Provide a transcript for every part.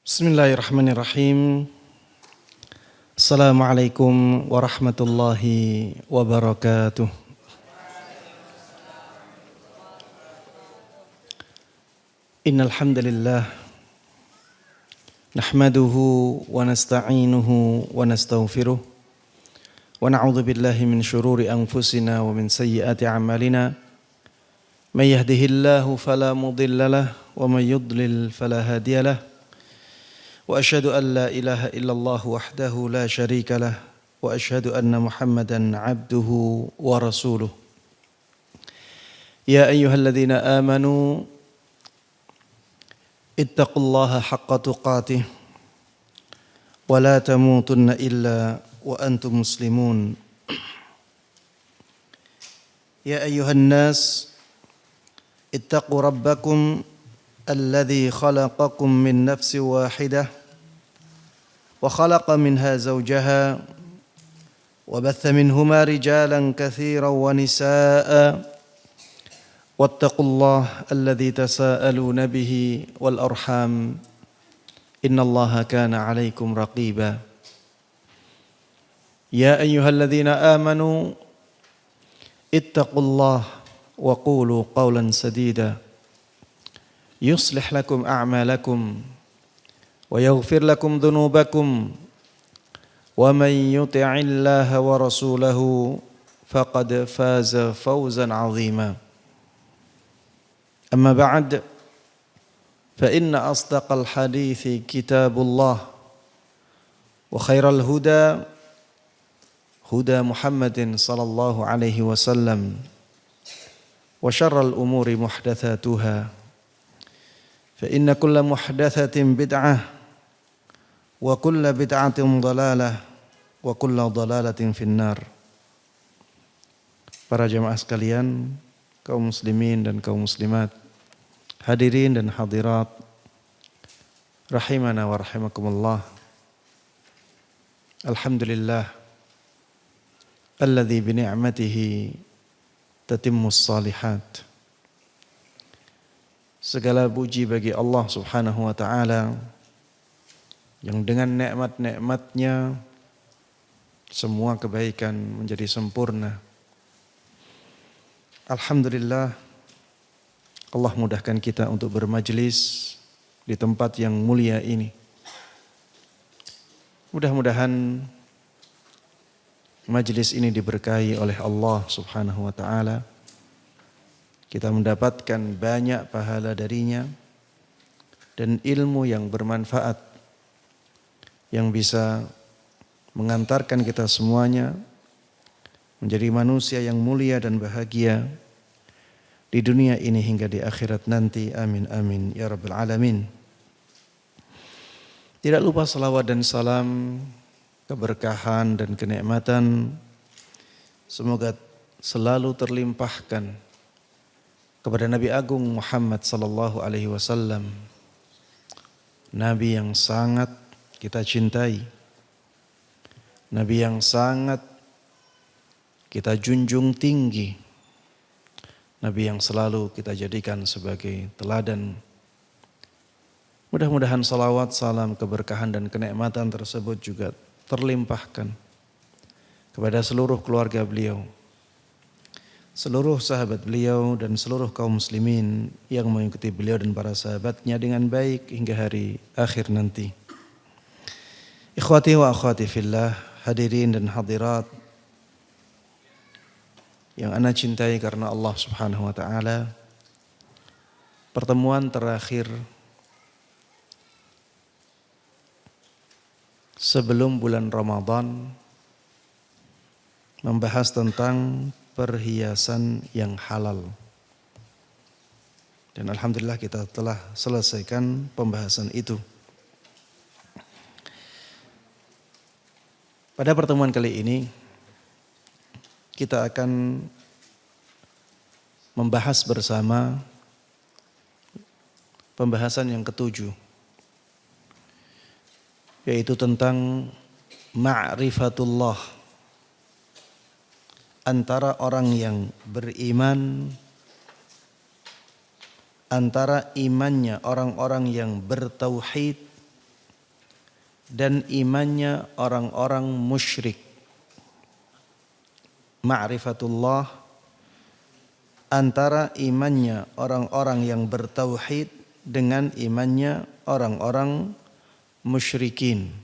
Bismillahirrahmanirrahim. Assalamualaikum warahmatullahi wabarakatuh. Innal hamdalillah nahmaduhu wa nasta'inuhu wa nastaghfiruh wa na'udzu billahi min shururi anfusina wa min sayyiati a'malina. May yahdihillahu fala mudilla lahu wa may yudlil fala hadiya lahu. وأشهد أن لا إله إلا الله وحده لا شريك له وأشهد أن محمدا عبده ورسوله يا أيها الذين آمنوا اتقوا الله حق تقاته ولا تموتن إلا وأنتم مسلمون يا أيها الناس اتقوا ربكم الذي خلقكم من نفس واحدة وخلق منها زوجها وبث منهما رجالا كثيرا ونساء واتقوا الله الذي تساءلون به والأرحام إن الله كان عليكم رقيبا يا أيها الذين آمنوا اتقوا الله وقولوا قولا سديدا يصلح لكم أعمالكم ويغفر لكم ذنوبكم ومن يطع الله ورسوله فقد فاز فوزا عظيما أما بعد فإن أصدق الحديث كتاب الله وخير الهدى هدى محمد صلى الله عليه وسلم وشر الأمور محدثاتها فإن كل محدثة بدعة وكل بدعة ضلالة وكل ضلالة في النار. Para jemaah sekalian, kaum muslimin dan kaum muslimat, hadirin dan hadirat, rahimana wa rahimakumullah. Alhamdulillah alladzi bi ni'matihi tatimmus salihat. Segala puji bagi Allah Subhanahu wa taala yang dengan nikmat-nikmatnya semua kebaikan menjadi sempurna. Alhamdulillah Allah mudahkan kita untuk bermajlis di tempat yang mulia ini. Mudah-mudahan majlis ini diberkahi oleh Allah Subhanahu wa taala. Kita mendapatkan banyak pahala darinya dan ilmu yang bermanfaat yang bisa mengantarkan kita semuanya menjadi manusia yang mulia dan bahagia di dunia ini hingga di akhirat nanti. Amin amin ya rabbal alamin. Tidak lupa salawat dan salam, keberkahan dan kenikmatan semoga selalu terlimpahkan kepada Nabi Agung Muhammad sallallahu alaihi wasallam, Nabi yang sangat kita cintai, Nabi yang sangat kita junjung tinggi, Nabi yang selalu kita jadikan sebagai teladan. Mudah-mudahan salawat, salam, keberkahan dan kenikmatan tersebut juga terlimpahkan kepada seluruh keluarga beliau, seluruh sahabat beliau dan seluruh kaum muslimin yang mengikuti beliau dan para sahabatnya dengan baik hingga hari akhir nanti. Ikhwati wa akhwati fillah, hadirin dan hadirat yang ana cintai karena Allah Subhanahu wa taala. Pertemuan terakhir sebelum bulan Ramadan membahas tentang perhiasan yang halal. Dan alhamdulillah kita telah selesaikan pembahasan itu. Pada pertemuan kali ini kita akan membahas bersama pembahasan yang ketujuh, yaitu tentang ma'rifatullah, antara orang yang beriman, antara imannya orang-orang yang bertauhid dan imannya orang-orang musyrik. Ma'rifatullah antara imannya orang-orang yang bertauhid dengan imannya orang-orang musyrikin.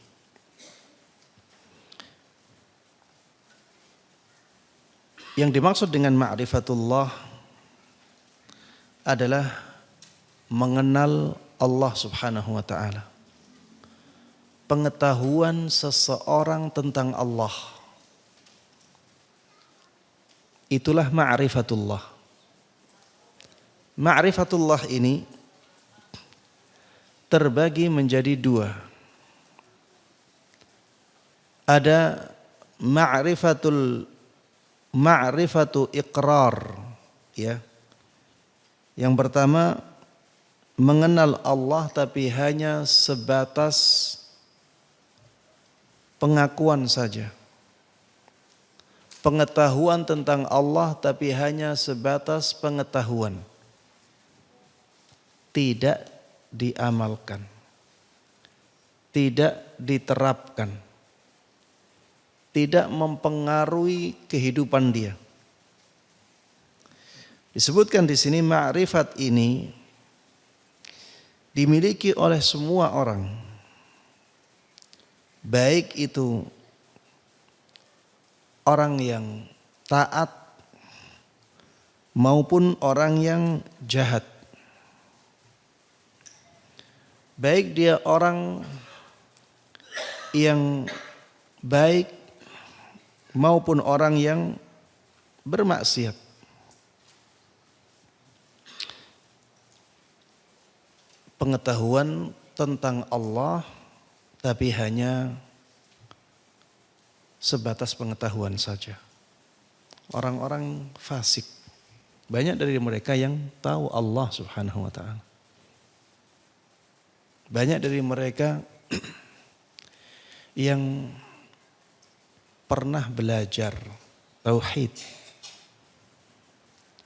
Yang dimaksud dengan ma'rifatullah adalah mengenal Allah Subhanahu wa taala. Pengetahuan seseorang tentang Allah. Itulah ma'rifatullah. Ma'rifatullah ini terbagi menjadi dua. Ada ma'rifatu iqrar, ya. Yang pertama mengenal Allah tapi hanya sebatas pengakuan saja. Pengetahuan tentang Allah tapi hanya sebatas pengetahuan. Tidak diamalkan. Tidak diterapkan. Tidak mempengaruhi kehidupan dia. Disebutkan di sini ma'rifat ini dimiliki oleh semua orang. Baik itu orang yang taat maupun orang yang jahat. Baik dia orang yang baik maupun orang yang bermaksiat. Pengetahuan tentang Allah tapi hanya sebatas pengetahuan saja. Orang-orang fasik, banyak dari mereka yang tahu Allah Subhanahu wa taala. Banyak dari mereka yang pernah belajar tauhid,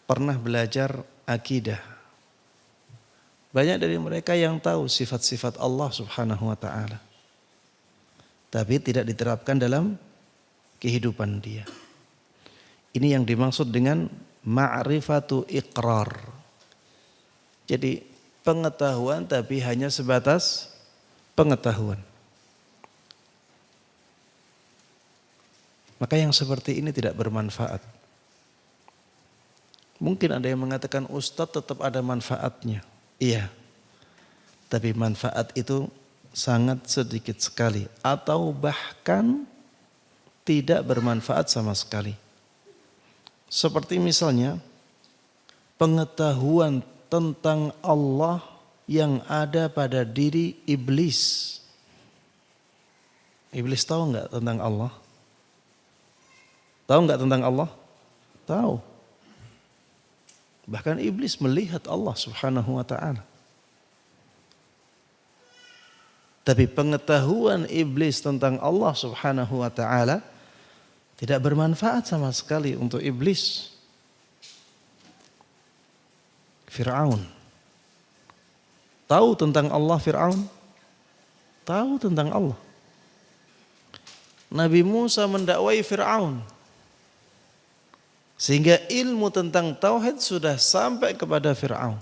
pernah belajar akidah. Banyak dari mereka yang tahu sifat-sifat Allah Subhanahu wa taala. Tapi tidak diterapkan dalam kehidupan dia. Ini yang dimaksud dengan ma'rifatu iqrar. Jadi pengetahuan tapi hanya sebatas pengetahuan. Maka yang seperti ini tidak bermanfaat. Mungkin ada yang mengatakan ustadz tetap ada manfaatnya. Iya, tapi manfaat itu sangat sedikit sekali atau bahkan tidak bermanfaat sama sekali. Seperti misalnya pengetahuan tentang Allah yang ada pada diri iblis. Iblis tahu enggak tentang Allah? Tahu enggak tentang Allah? Tahu. Bahkan iblis melihat Allah Subhanahu wa taala. Tapi pengetahuan iblis tentang Allah Subhanahu wa taala tidak bermanfaat sama sekali untuk iblis. Fir'aun. Tahu tentang Allah Fir'aun? Tahu tentang Allah. Nabi Musa mendakwai Fir'aun. Sehingga ilmu tentang tauhid sudah sampai kepada Fir'aun.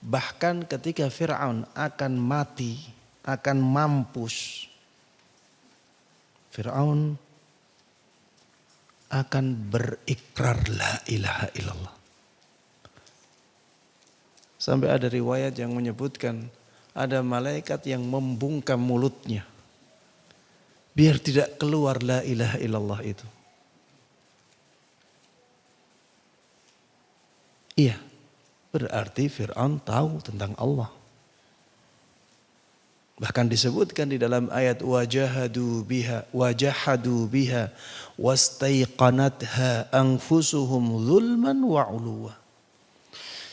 Bahkan ketika Fir'aun akan mati, akan mampus, Fir'aun akan berikrar la ilaha illallah. Sampai ada riwayat yang menyebutkan ada malaikat yang membungkam mulutnya biar tidak keluar la ilaha illallah itu. Iya, berarti Fir'aun tahu tentang Allah. Bahkan disebutkan di dalam ayat wajahadu biha wastaiqanatha anfusuhum zulman wa uluwa.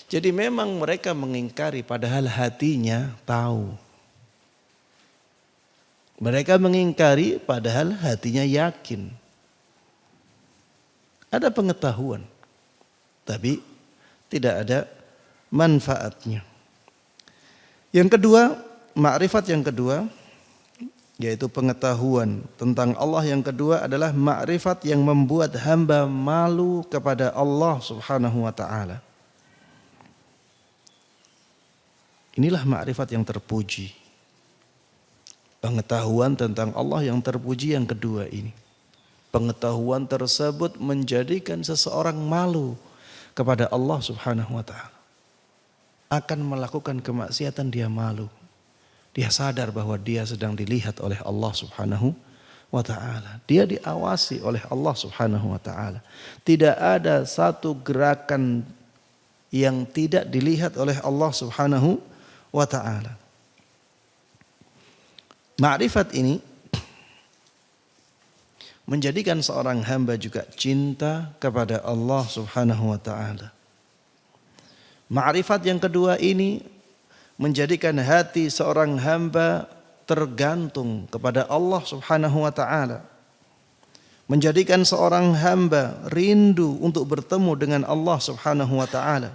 Jadi memang mereka mengingkari padahal hatinya tahu. Mereka mengingkari padahal hatinya yakin. Ada pengetahuan, tapi tidak ada manfaatnya. Yang kedua, makrifat yang kedua, yaitu pengetahuan tentang Allah. Yang kedua adalah ma'rifat yang membuat hamba malu kepada Allah Subhanahu wa taala. Inilah ma'rifat yang terpuji. Pengetahuan tentang Allah yang terpuji yang kedua ini. Pengetahuan tersebut menjadikan seseorang malu kepada Allah Subhanahu wa taala. Akan melakukan kemaksiatan dia malu. Dia sadar bahwa dia sedang dilihat oleh Allah Subhanahu wa taala. Dia diawasi oleh Allah Subhanahu wa taala. Tidak ada satu gerakan yang tidak dilihat oleh Allah Subhanahu wa taala. Ma'rifat ini menjadikan seorang hamba juga cinta kepada Allah Subhanahu wa taala. Ma'rifat yang kedua ini menjadikan hati seorang hamba tergantung kepada Allah Subhanahu wa taala. Menjadikan seorang hamba rindu untuk bertemu dengan Allah Subhanahu wa taala.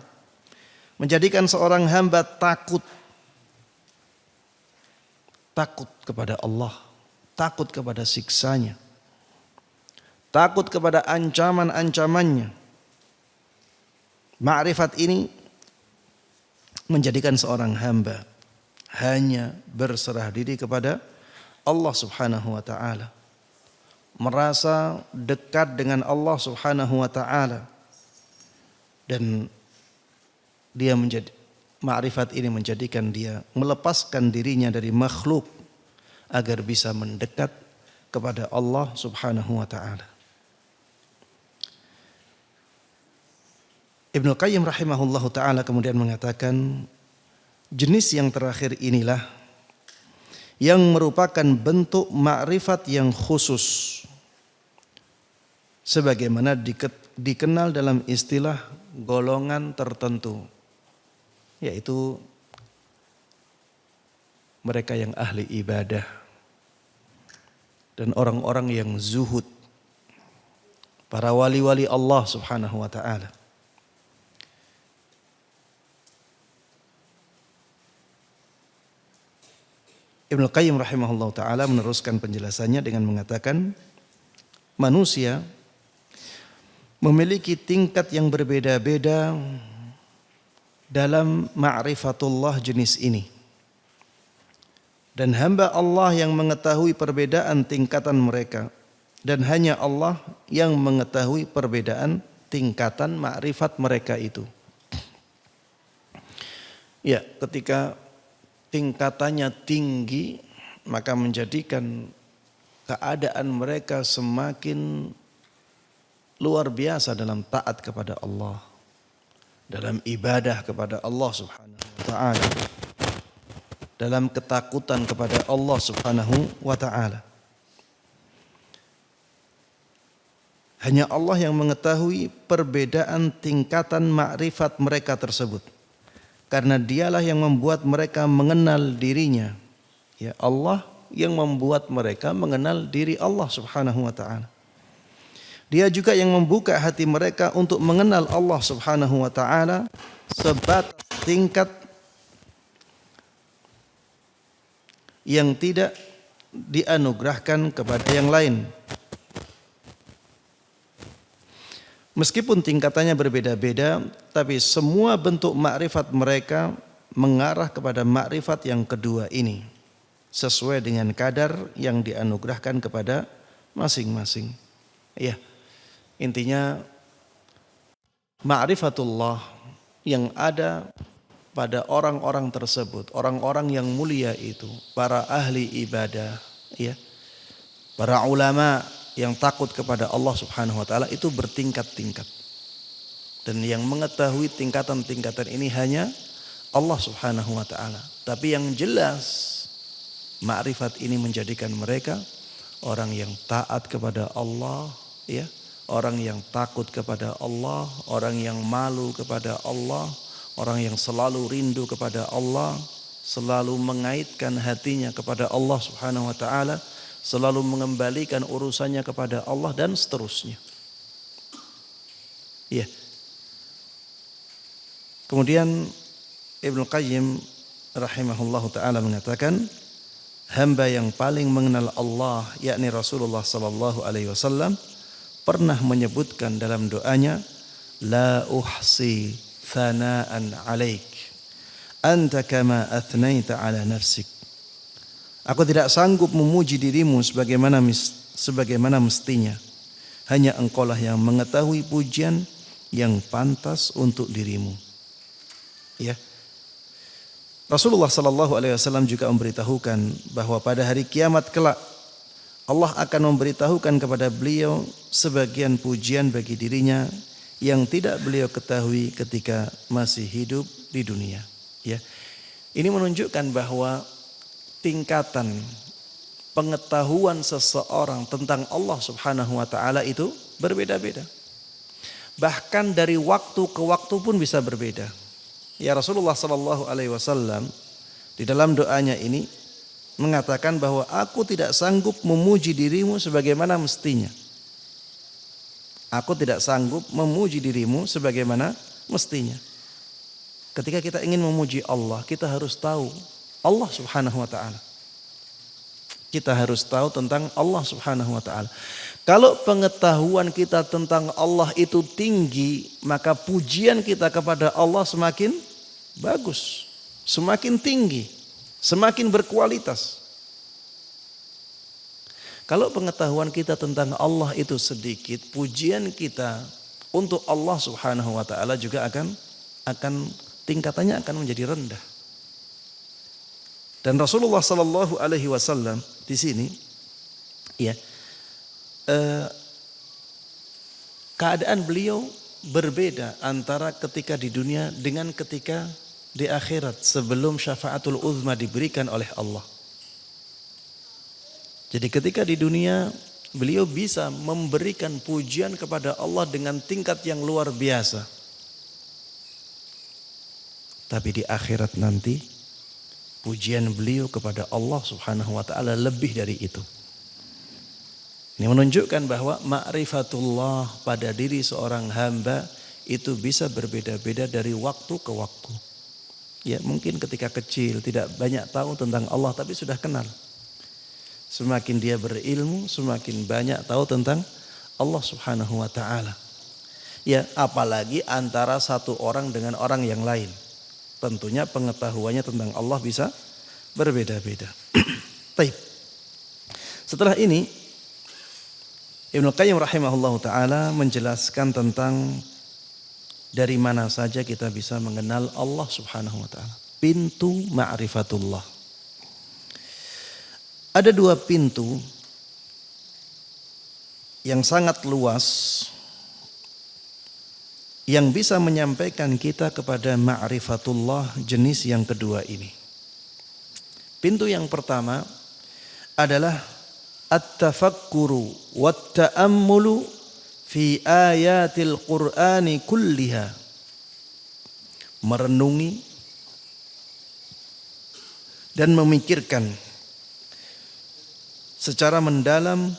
Menjadikan seorang hamba takut kepada Allah, takut kepada siksanya, takut kepada ancaman-ancamannya. Ma'rifat ini menjadikan seorang hamba hanya berserah diri kepada Allah Subhanahu wa taala. Merasa dekat dengan Allah Subhanahu wa taala. Dan dia ma'rifat ini menjadikan dia melepaskan dirinya dari makhluk agar bisa mendekat kepada Allah Subhanahu wa taala. Ibnu Qayyim rahimahullahu taala kemudian mengatakan, jenis yang terakhir inilah yang merupakan bentuk ma'rifat yang khusus sebagaimana dikenal dalam istilah golongan tertentu, yaitu mereka yang ahli ibadah dan orang-orang yang zuhud, para wali-wali Allah Subhanahu wa taala. Ibnu Qayyim rahimahullah ta'ala meneruskan penjelasannya dengan mengatakan, manusia memiliki tingkat yang berbeda-beda dalam ma'rifatullah jenis ini. Dan hamba Allah yang mengetahui perbedaan tingkatan mereka. Dan hanya Allah yang mengetahui perbedaan tingkatan ma'rifat mereka itu. Ya, ketika tingkatannya tinggi, maka menjadikan keadaan mereka semakin luar biasa dalam taat kepada Allah, dalam ibadah kepada Allah Subhanahu wa taala, dalam ketakutan kepada Allah Subhanahu wa taala. Hanya Allah yang mengetahui perbedaan tingkatan makrifat mereka tersebut. Karena dialah yang membuat mereka mengenal dirinya. Ya, Allah yang membuat mereka mengenal diri Allah Subhanahu wa taala. Dia juga yang membuka hati mereka untuk mengenal Allah Subhanahu wa taala sebatas tingkat yang tidak dianugerahkan kepada yang lain. Meskipun tingkatannya berbeda-beda, tapi semua bentuk makrifat mereka mengarah kepada makrifat yang kedua ini, sesuai dengan kadar yang dianugerahkan kepada masing-masing. Ya, intinya ma'rifatullah yang ada pada orang-orang tersebut, orang-orang yang mulia itu, para ahli ibadah, ya, para ulama yang takut kepada Allah Subhanahu wa taala itu bertingkat-tingkat. Dan yang mengetahui tingkatan-tingkatan ini hanya Allah Subhanahu wa taala. Tapi yang jelas ma'rifat ini menjadikan mereka orang yang taat kepada Allah, ya, orang yang takut kepada Allah, orang yang malu kepada Allah, orang yang selalu rindu kepada Allah, selalu mengaitkan hatinya kepada Allah Subhanahu wa taala, selalu mengembalikan urusannya kepada Allah dan seterusnya. Ya. Kemudian Ibnu Qayyim rahimahullahu taala mengatakan, hamba yang paling mengenal Allah, yakni Rasulullah sallallahu alaihi wasallam, pernah menyebutkan dalam doanya, la uhsi thana'an 'alaik anta kama athnaita 'ala nafsik. Aku tidak sanggup memuji dirimu sebagaimana mestinya. Hanya engkaulah yang mengetahui pujian yang pantas untuk dirimu. Ya. Rasulullah sallallahu alaihi wasallam juga memberitahukan bahwa pada hari kiamat kelak Allah akan memberitahukan kepada beliau sebagian pujian bagi dirinya yang tidak beliau ketahui ketika masih hidup di dunia. Ya. Ini menunjukkan bahwa tingkatan pengetahuan seseorang tentang Allah Subhanahu wa taala itu berbeda-beda. Bahkan dari waktu ke waktu pun bisa berbeda. Ya, Rasulullah sallallahu alaihi wasallam di dalam doanya ini mengatakan bahwa aku tidak sanggup memuji dirimu sebagaimana mestinya. Aku tidak sanggup memuji dirimu sebagaimana mestinya. Ketika kita ingin memuji Allah, kita harus tahu Allah Subhanahu wa taala. Kita harus tahu tentang Allah Subhanahu wa taala. Kalau pengetahuan kita tentang Allah itu tinggi, maka pujian kita kepada Allah semakin bagus, semakin tinggi, semakin berkualitas. Kalau pengetahuan kita tentang Allah itu sedikit, pujian kita untuk Allah Subhanahu wa taala juga akan tingkatannya akan menjadi rendah. Dan Rasulullah sallallahu alaihi wasallam di sini ya keadaan beliau berbeda antara ketika di dunia dengan ketika di akhirat sebelum syafaatul uzma diberikan oleh Allah. Jadi ketika di dunia beliau bisa memberikan pujian kepada Allah dengan tingkat yang luar biasa. Tapi di akhirat nanti pujian beliau kepada Allah Subhanahu wa taala lebih dari itu. Ini menunjukkan bahwa ma'rifatullah pada diri seorang hamba itu bisa berbeda-beda dari waktu ke waktu. Ya, mungkin ketika kecil tidak banyak tahu tentang Allah tapi sudah kenal. Semakin dia berilmu, semakin banyak tahu tentang Allah Subhanahu wa taala. Ya, apalagi antara satu orang dengan orang yang lain. Tentunya pengetahuannya tentang Allah bisa berbeda-beda. Baik. Setelah ini Ibnu Qayyim rahimahullahu taala menjelaskan tentang dari mana saja kita bisa mengenal Allah Subhanahu wa taala. Pintu ma'rifatullah. Ada dua pintu yang sangat luas yang bisa menyampaikan kita kepada ma'rifatullah jenis yang kedua ini. Pintu yang pertama adalah at-tafakkuru wat-ta'ammulu fi ayatil Qur'ani kulliha. Merenungi dan memikirkan secara mendalam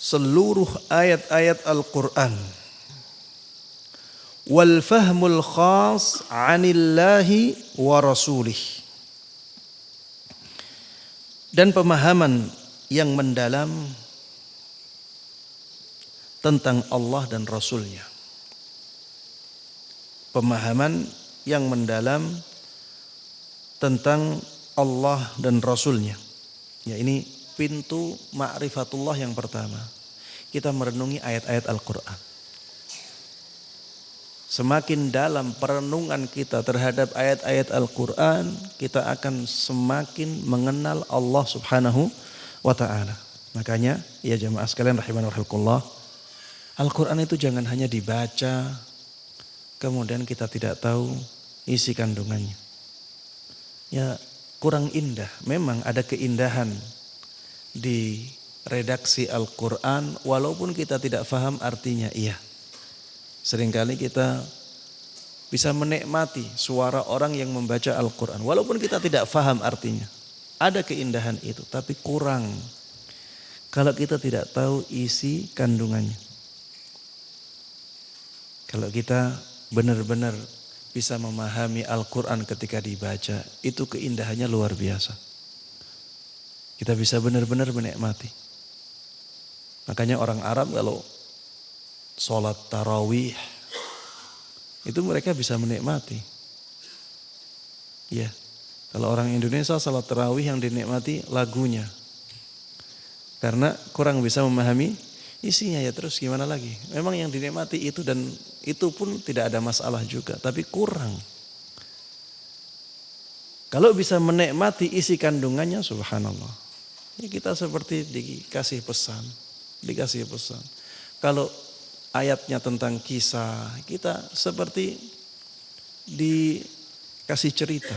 seluruh ayat-ayat Al-Qur'an. Wal fahmul khas 'anillahi wa rasulih. Dan pemahaman yang mendalam tentang Allah dan Rasulnya. Pemahaman yang mendalam tentang Allah dan Rasulnya. Ya, ini pintu ma'rifatullah yang pertama. Kita merenungi ayat-ayat Al-Quran. Semakin dalam perenungan kita terhadap ayat-ayat Al-Quran, kita akan semakin mengenal Allah Subhanahu wa ta'ala. Makanya, ya jamaah sekalian rahimani wa rahimakumullah, Al-Quran itu jangan hanya dibaca, kemudian kita tidak tahu isi kandungannya. Ya, kurang indah. Memang ada keindahan di redaksi Al-Quran, walaupun kita tidak paham artinya, iya. Seringkali kita bisa menikmati suara orang yang membaca Al-Quran. Walaupun kita tidak paham artinya. Ada keindahan itu, tapi kurang kalau kita tidak tahu isi kandungannya. Kalau kita benar-benar bisa memahami Al-Quran ketika dibaca, itu keindahannya luar biasa. Kita bisa benar-benar menikmati. Makanya orang Arab kalau sholat tarawih itu mereka bisa menikmati. Ya, kalau orang Indonesia sholat tarawih yang dinikmati lagunya. Karena kurang bisa memahami isinya, ya terus gimana lagi. Memang yang dinikmati itu, dan itu pun tidak ada masalah juga, tapi kurang. Kalau bisa menikmati isi kandungannya, subhanallah. Ya kita seperti dikasih pesan. Kalau ayatnya tentang kisah, kita seperti dikasih cerita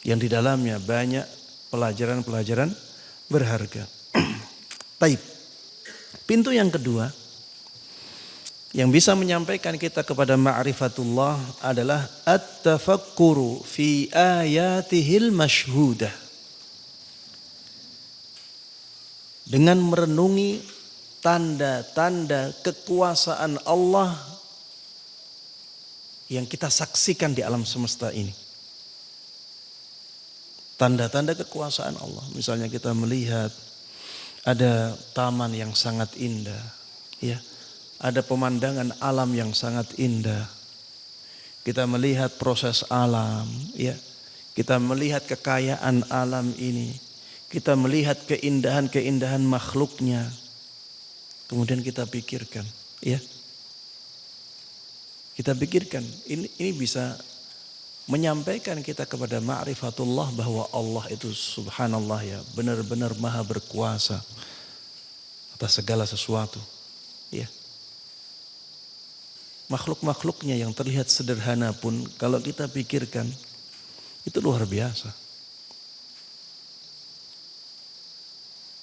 yang di dalamnya banyak pelajaran-pelajaran berharga. Taib. Pintu yang kedua yang bisa menyampaikan kita kepada ma'rifatullah adalah at-tafakkuru fi ayatihil masyhudah. Dengan merenungi tanda-tanda kekuasaan Allah yang kita saksikan di alam semesta ini. Tanda-tanda kekuasaan Allah. Misalnya kita melihat ada taman yang sangat indah, ya. Ada pemandangan alam yang sangat indah. Kita melihat proses alam, ya. Kita melihat kekayaan alam ini. Kita melihat keindahan-keindahan makhluknya. Kemudian kita pikirkan, ya. Kita pikirkan, ini bisa menyampaikan kita kepada ma'rifatullah bahwa Allah itu subhanallah, ya, benar-benar maha berkuasa atas segala sesuatu, ya. Makhluk-makhluknya yang terlihat sederhana pun kalau kita pikirkan itu luar biasa.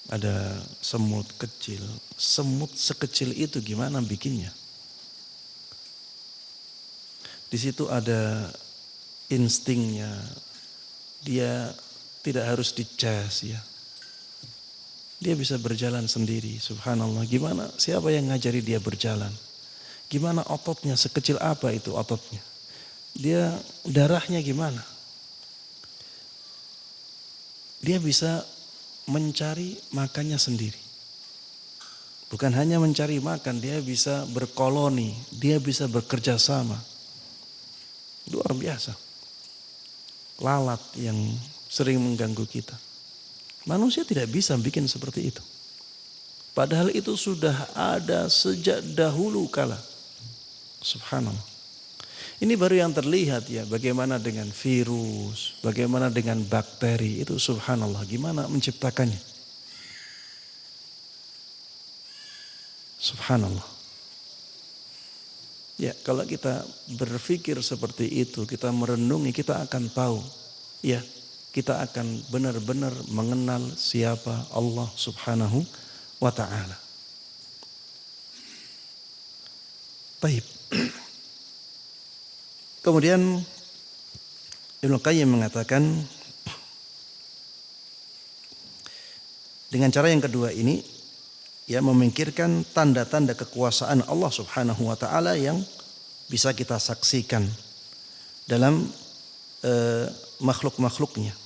Ada semut kecil, semut sekecil itu gimana bikinnya? Di situ ada instingnya, dia tidak harus dicas, ya. Dia bisa berjalan sendiri, subhanallah. Gimana? Siapa yang ngajari dia berjalan? Gimana ototnya? Sekecil apa itu ototnya? Dia darahnya gimana? Dia bisa mencari makannya sendiri. Bukan hanya mencari makan, dia bisa berkoloni, dia bisa bekerja sama. Luar biasa. Lalat yang sering mengganggu kita. Manusia tidak bisa bikin seperti itu. Padahal itu sudah ada sejak dahulu kala. Subhanallah. Ini baru yang terlihat, ya, bagaimana dengan virus, bagaimana dengan bakteri, itu subhanallah, gimana menciptakannya. Subhanallah. Ya, kalau kita berpikir seperti itu, kita merenungi, kita akan tahu, ya, kita akan benar-benar mengenal siapa Allah Subhanahu wa ta'ala. Baik. Kemudian Ibnu Qayyim mengatakan dengan cara yang kedua ini, ya, memikirkan tanda-tanda kekuasaan Allah Subhanahu wa ta'ala yang bisa kita saksikan dalam makhluk-makhluknya.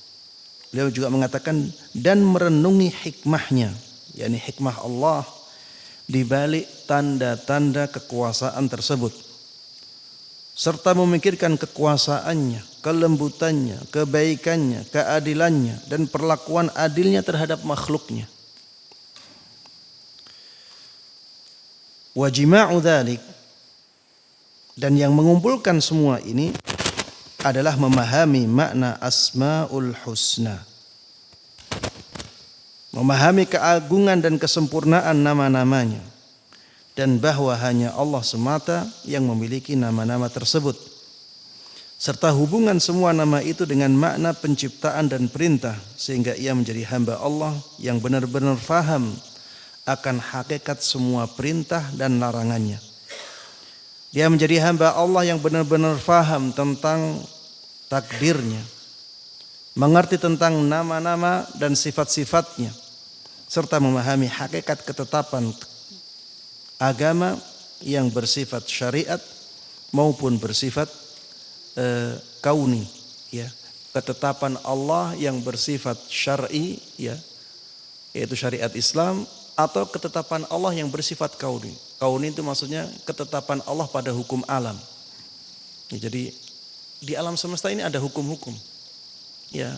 Beliau juga mengatakan dan merenungi hikmahnya, yakni hikmah Allah di balik tanda-tanda kekuasaan tersebut. Serta memikirkan kekuasaannya, kelembutannya, kebaikannya, keadilannya, dan perlakuan adilnya terhadap makhluknya. Wa jima'u dzalik, dan yang mengumpulkan semua ini adalah memahami makna Asmaul Husna. Memahami keagungan dan kesempurnaan nama-namanya. Dan bahwa hanya Allah semata yang memiliki nama-nama tersebut. Serta hubungan semua nama itu dengan makna penciptaan dan perintah. Sehingga ia menjadi hamba Allah yang benar-benar faham akan hakikat semua perintah dan larangannya. Dia menjadi hamba Allah yang benar-benar faham tentang takdirnya. Mengerti tentang nama-nama dan sifat-sifatnya. Serta memahami hakikat ketetapan agama yang bersifat syariat maupun bersifat kauni, ya, ketetapan Allah yang bersifat syar'i, ya, yaitu syariat Islam, atau ketetapan Allah yang bersifat kauni. Kauni itu maksudnya ketetapan Allah pada hukum alam. Ya, jadi di alam semesta ini ada hukum-hukum. Ya,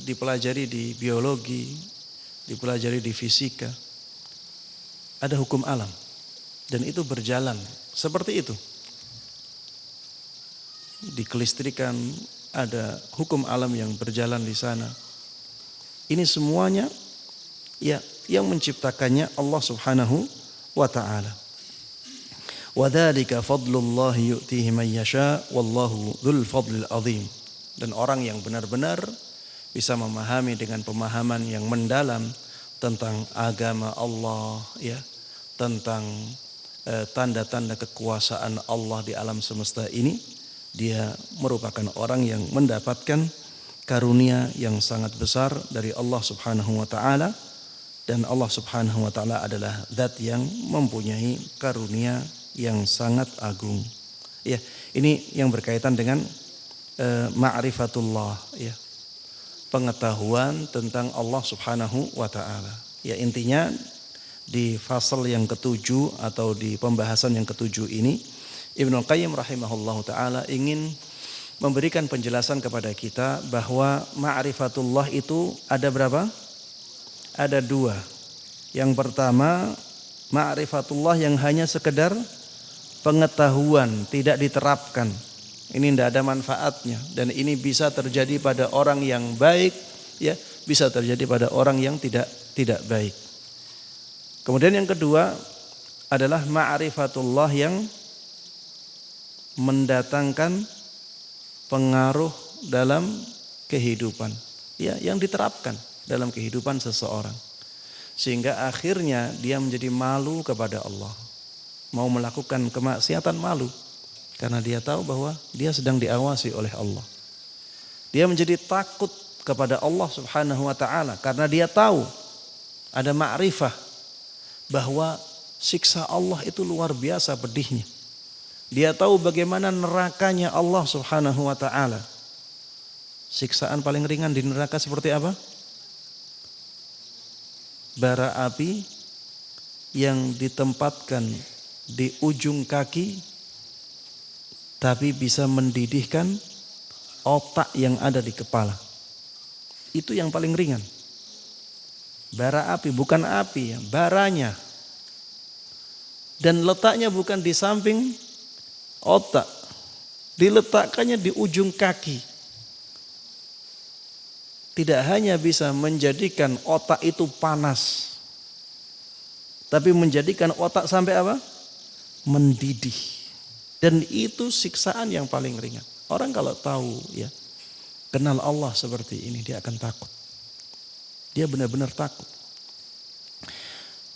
dipelajari di biologi, dipelajari di fisika. Ada hukum alam dan itu berjalan seperti itu. Di kelistrikan ada hukum alam yang berjalan di sana. Ini semuanya ya yang menciptakannya Allah Subhanahu wa taala. Wa dzalika fadlullahi yu'tihi man yasha wallahu dzul fadlil azim. Dan orang yang benar-benar bisa memahami dengan pemahaman yang mendalam tentang agama Allah, ya, tentang tanda-tanda kekuasaan Allah di alam semesta ini, dia merupakan orang yang mendapatkan karunia yang sangat besar dari Allah Subhanahu wa taala, dan Allah Subhanahu wa taala adalah zat yang mempunyai karunia yang sangat agung. Ya, ini yang berkaitan dengan ma'rifatullah, ya. Pengetahuan tentang Allah Subhanahu wa taala. Ya, intinya di fasal yang ketujuh atau di pembahasan yang ketujuh ini Ibnu Qayyim rahimahullahu taala ingin memberikan penjelasan kepada kita bahwa ma'rifatullah itu ada berapa? Ada dua. Yang pertama, ma'rifatullah yang hanya sekedar pengetahuan, tidak diterapkan. Ini tidak ada manfaatnya, dan ini bisa terjadi pada orang yang baik, ya, bisa terjadi pada orang yang tidak baik. Kemudian yang kedua adalah ma'rifatullah yang mendatangkan pengaruh dalam kehidupan, ya, yang diterapkan dalam kehidupan seseorang, sehingga akhirnya dia menjadi malu kepada Allah, mau melakukan kemaksiatan malu karena dia tahu bahwa dia sedang diawasi oleh Allah. Dia menjadi takut kepada Allah Subhanahu wa taala karena dia tahu ada ma'rifah bahwa siksa Allah itu luar biasa pedihnya. Dia tahu bagaimana nerakanya Allah Subhanahu wa taala. Siksaan paling ringan di neraka seperti apa? Bara api yang ditempatkan di ujung kaki tapi bisa mendidihkan otak yang ada di kepala. Itu yang paling ringan. Bara api, bukan api, ya, baranya. Dan letaknya bukan di samping otak, diletakkannya di ujung kaki. Tidak hanya bisa menjadikan otak itu panas, tapi menjadikan otak sampai apa? Mendidih. Dan itu siksaan yang paling ringan. Orang kalau tahu, ya, kenal Allah seperti ini, dia akan takut. Dia benar-benar takut.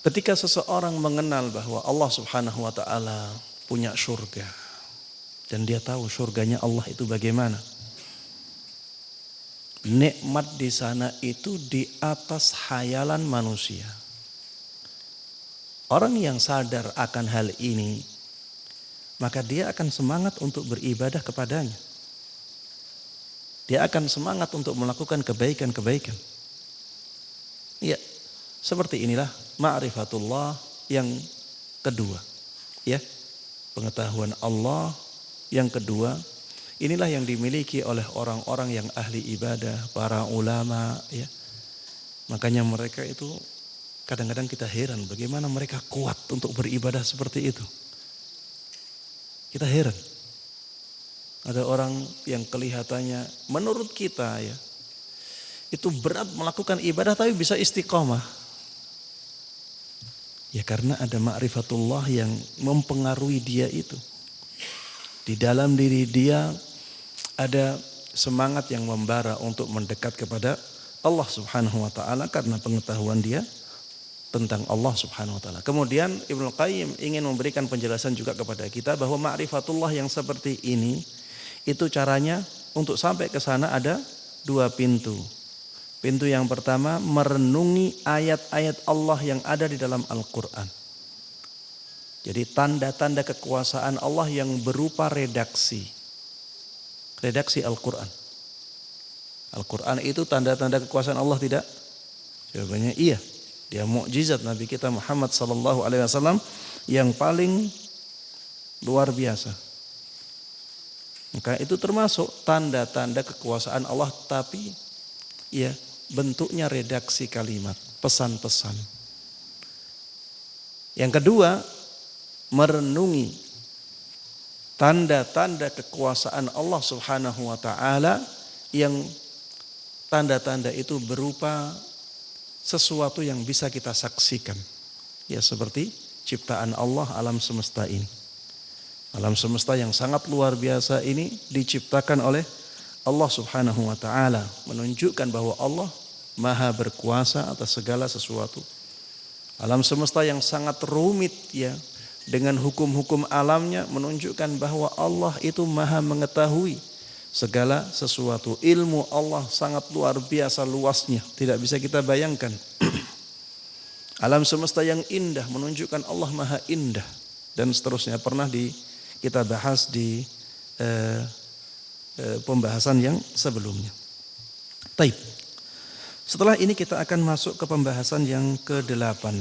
Ketika seseorang mengenal bahwa Allah Subhanahu wa taala punya surga, dan dia tahu surganya Allah itu bagaimana, nikmat di sana itu di atas khayalan manusia. Orang yang sadar akan hal ini, maka dia akan semangat untuk beribadah kepadanya. Dia akan semangat untuk melakukan kebaikan-kebaikan. Ya, seperti inilah ma'rifatullah yang kedua. Ya, pengetahuan Allah yang kedua. Inilah yang dimiliki oleh orang-orang yang ahli ibadah, para ulama, ya. Makanya mereka itu kadang-kadang kita heran bagaimana mereka kuat untuk beribadah seperti itu. Kita heran. Ada orang yang kelihatannya menurut kita, ya, itu berat melakukan ibadah tapi bisa istiqomah. Ya karena ada ma'rifatullah yang mempengaruhi dia itu. Di dalam diri dia ada semangat yang membara untuk mendekat kepada Allah Subhanahu wa taala karena pengetahuan dia tentang Allah Subhanahu wa taala. Kemudian Ibnu Qayyim ingin memberikan penjelasan juga kepada kita bahwa ma'rifatullah yang seperti ini itu caranya untuk sampai ke sana ada dua pintu. Pintu yang pertama merenungi ayat-ayat Allah yang ada di dalam Al-Qur'an. Jadi tanda-tanda kekuasaan Allah yang berupa redaksi Al-Qur'an. Al-Quran itu tanda-tanda kekuasaan Allah tidak? Jawabannya iya. Dia mukjizat Nabi kita Muhammad sallallahu alaihi wasallam yang paling luar biasa. Maka itu termasuk tanda-tanda kekuasaan Allah, tapi ya bentuknya redaksi kalimat, pesan-pesan. Yang kedua, merenungi tanda-tanda kekuasaan Allah Subhanahu wa taala yang tanda-tanda itu berupa sesuatu yang bisa kita saksikan. Ya seperti ciptaan Allah alam semesta ini. Alam semesta yang sangat luar biasa ini diciptakan oleh Allah Subhanahu wa taala, menunjukkan bahwa Allah Maha berkuasa atas segala sesuatu. Alam semesta yang sangat rumit ya, dengan hukum-hukum alamnya menunjukkan bahwa Allah itu Maha mengetahui segala sesuatu. Ilmu Allah sangat luar biasa luasnya, tidak bisa kita bayangkan. Alam semesta yang indah menunjukkan Allah Maha indah, dan seterusnya. Pernah kita bahas di pembahasan yang sebelumnya. Taib. Setelah ini kita akan masuk ke pembahasan yang ke-8.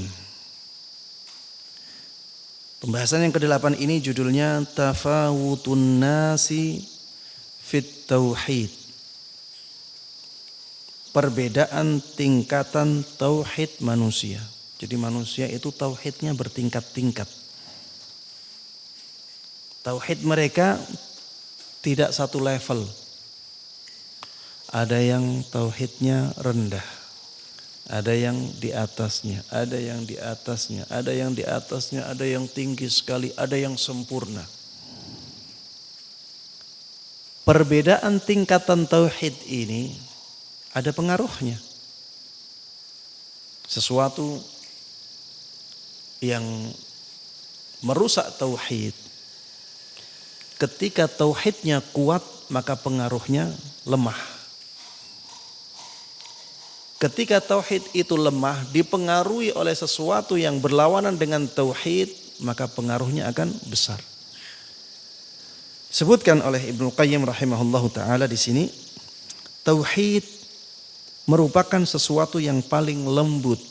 Pembahasan yang ke-8 ini judulnya Tafawutun Nasi Fit Tauhid. Perbedaan tingkatan tauhid manusia. Jadi manusia itu tauhidnya bertingkat-tingkat. Tauhid mereka tidak satu level. Ada yang tauhidnya rendah, ada yang di atasnya, ada yang di atasnya, ada yang di atasnya, ada yang tinggi sekali, ada yang sempurna. Perbedaan tingkatan tauhid ini ada pengaruhnya. Sesuatu yang merusak tauhid, ketika tauhidnya kuat maka pengaruhnya lemah. Ketika tauhid itu lemah dipengaruhi oleh sesuatu yang berlawanan dengan tauhid, maka pengaruhnya akan besar. Sebutkan oleh Ibnu Qayyim rahimahullahu taala di sini, tauhid merupakan sesuatu yang paling lembut,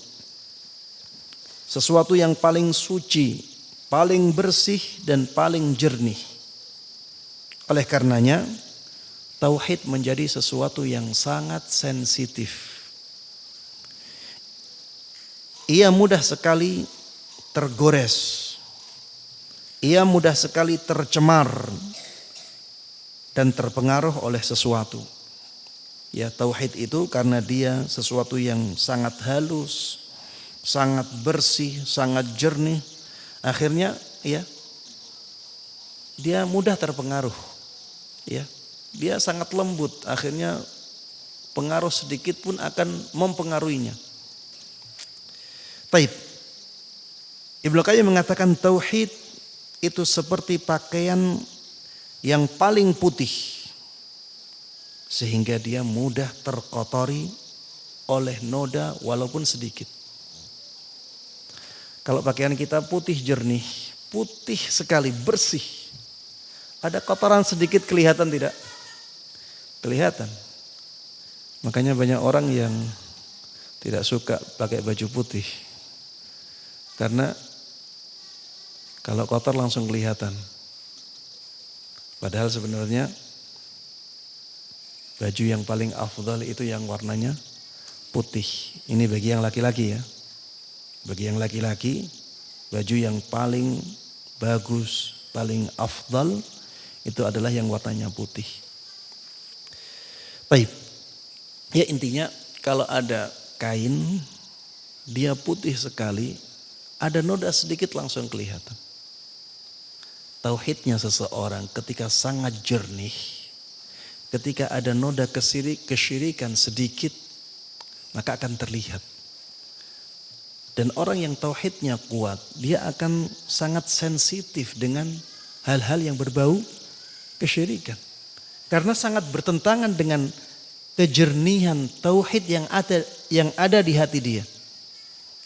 sesuatu yang paling suci, paling bersih dan paling jernih. Oleh karenanya, tauhid menjadi sesuatu yang sangat sensitif. Ia mudah sekali tergores. Ia mudah sekali tercemar dan terpengaruh oleh sesuatu. Ya, tauhid itu karena dia sesuatu yang sangat halus, sangat bersih, sangat jernih, akhirnya ya dia mudah terpengaruh. Ya, dia sangat lembut, akhirnya pengaruh sedikit pun akan mempengaruhinya. Taib. Ibnu Qayyim mengatakan tauhid itu seperti pakaian yang paling putih, sehingga dia mudah terkotori oleh noda walaupun sedikit. Kalau pakaian kita putih jernih, putih sekali, bersih, ada kotoran sedikit kelihatan tidak? Kelihatan. Makanya banyak orang yang tidak suka pakai baju putih, karena kalau kotor langsung kelihatan. Padahal sebenarnya baju yang paling afdal itu yang warnanya putih. Ini bagi yang laki-laki ya. Bagi yang laki-laki, baju yang paling bagus, paling afdal itu adalah yang warnanya putih. Baik. Ya intinya kalau ada kain, dia putih sekali, ada noda sedikit langsung kelihatan. Tauhidnya seseorang ketika sangat jernih, ketika ada noda kesyirikan sedikit, maka akan terlihat. Dan orang yang tauhidnya kuat, dia akan sangat sensitif dengan hal-hal yang berbau kesyirikan. Karena sangat bertentangan dengan kejernihan tauhid yang ada di hati dia.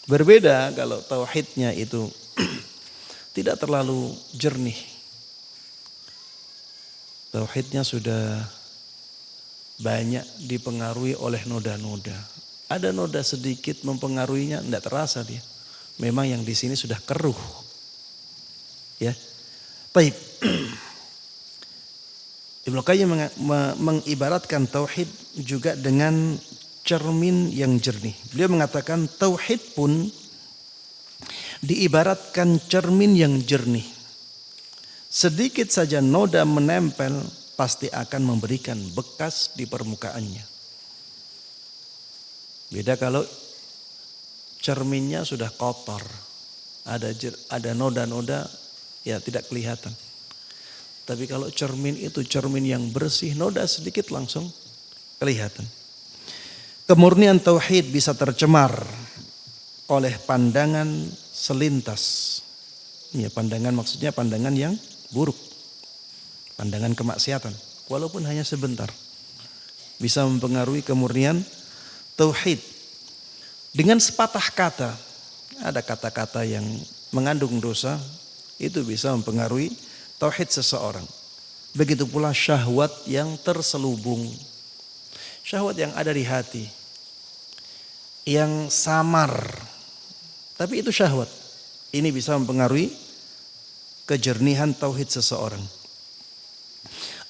Berbeda kalau tauhidnya itu tidak terlalu jernih. Tauhidnya sudah banyak dipengaruhi oleh noda-noda. Ada noda sedikit mempengaruhinya, tidak terasa dia. Memang yang di sini sudah keruh. Ya. Baik. Ibnu Qayyim mengibaratkan tauhid juga dengan cermin yang jernih. Beliau mengatakan tauhid pun diibaratkan cermin yang jernih. Sedikit saja noda menempel pasti akan memberikan bekas di permukaannya. Beda kalau cerminnya sudah kotor, ada noda-noda ya tidak kelihatan. Tapi kalau cermin itu cermin yang bersih, noda sedikit langsung kelihatan. Kemurnian tauhid bisa tercemar oleh pandangan selintas. Ya, pandangan maksudnya pandangan yang buruk. Pandangan kemaksiatan, walaupun hanya sebentar, bisa mempengaruhi kemurnian tauhid. Dengan sepatah kata, ada kata-kata yang mengandung dosa, itu bisa mempengaruhi tauhid seseorang. Begitu pula syahwat yang terselubung, syahwat yang ada di hati, yang samar, tapi itu syahwat. Ini bisa mempengaruhi kejernihan tauhid seseorang.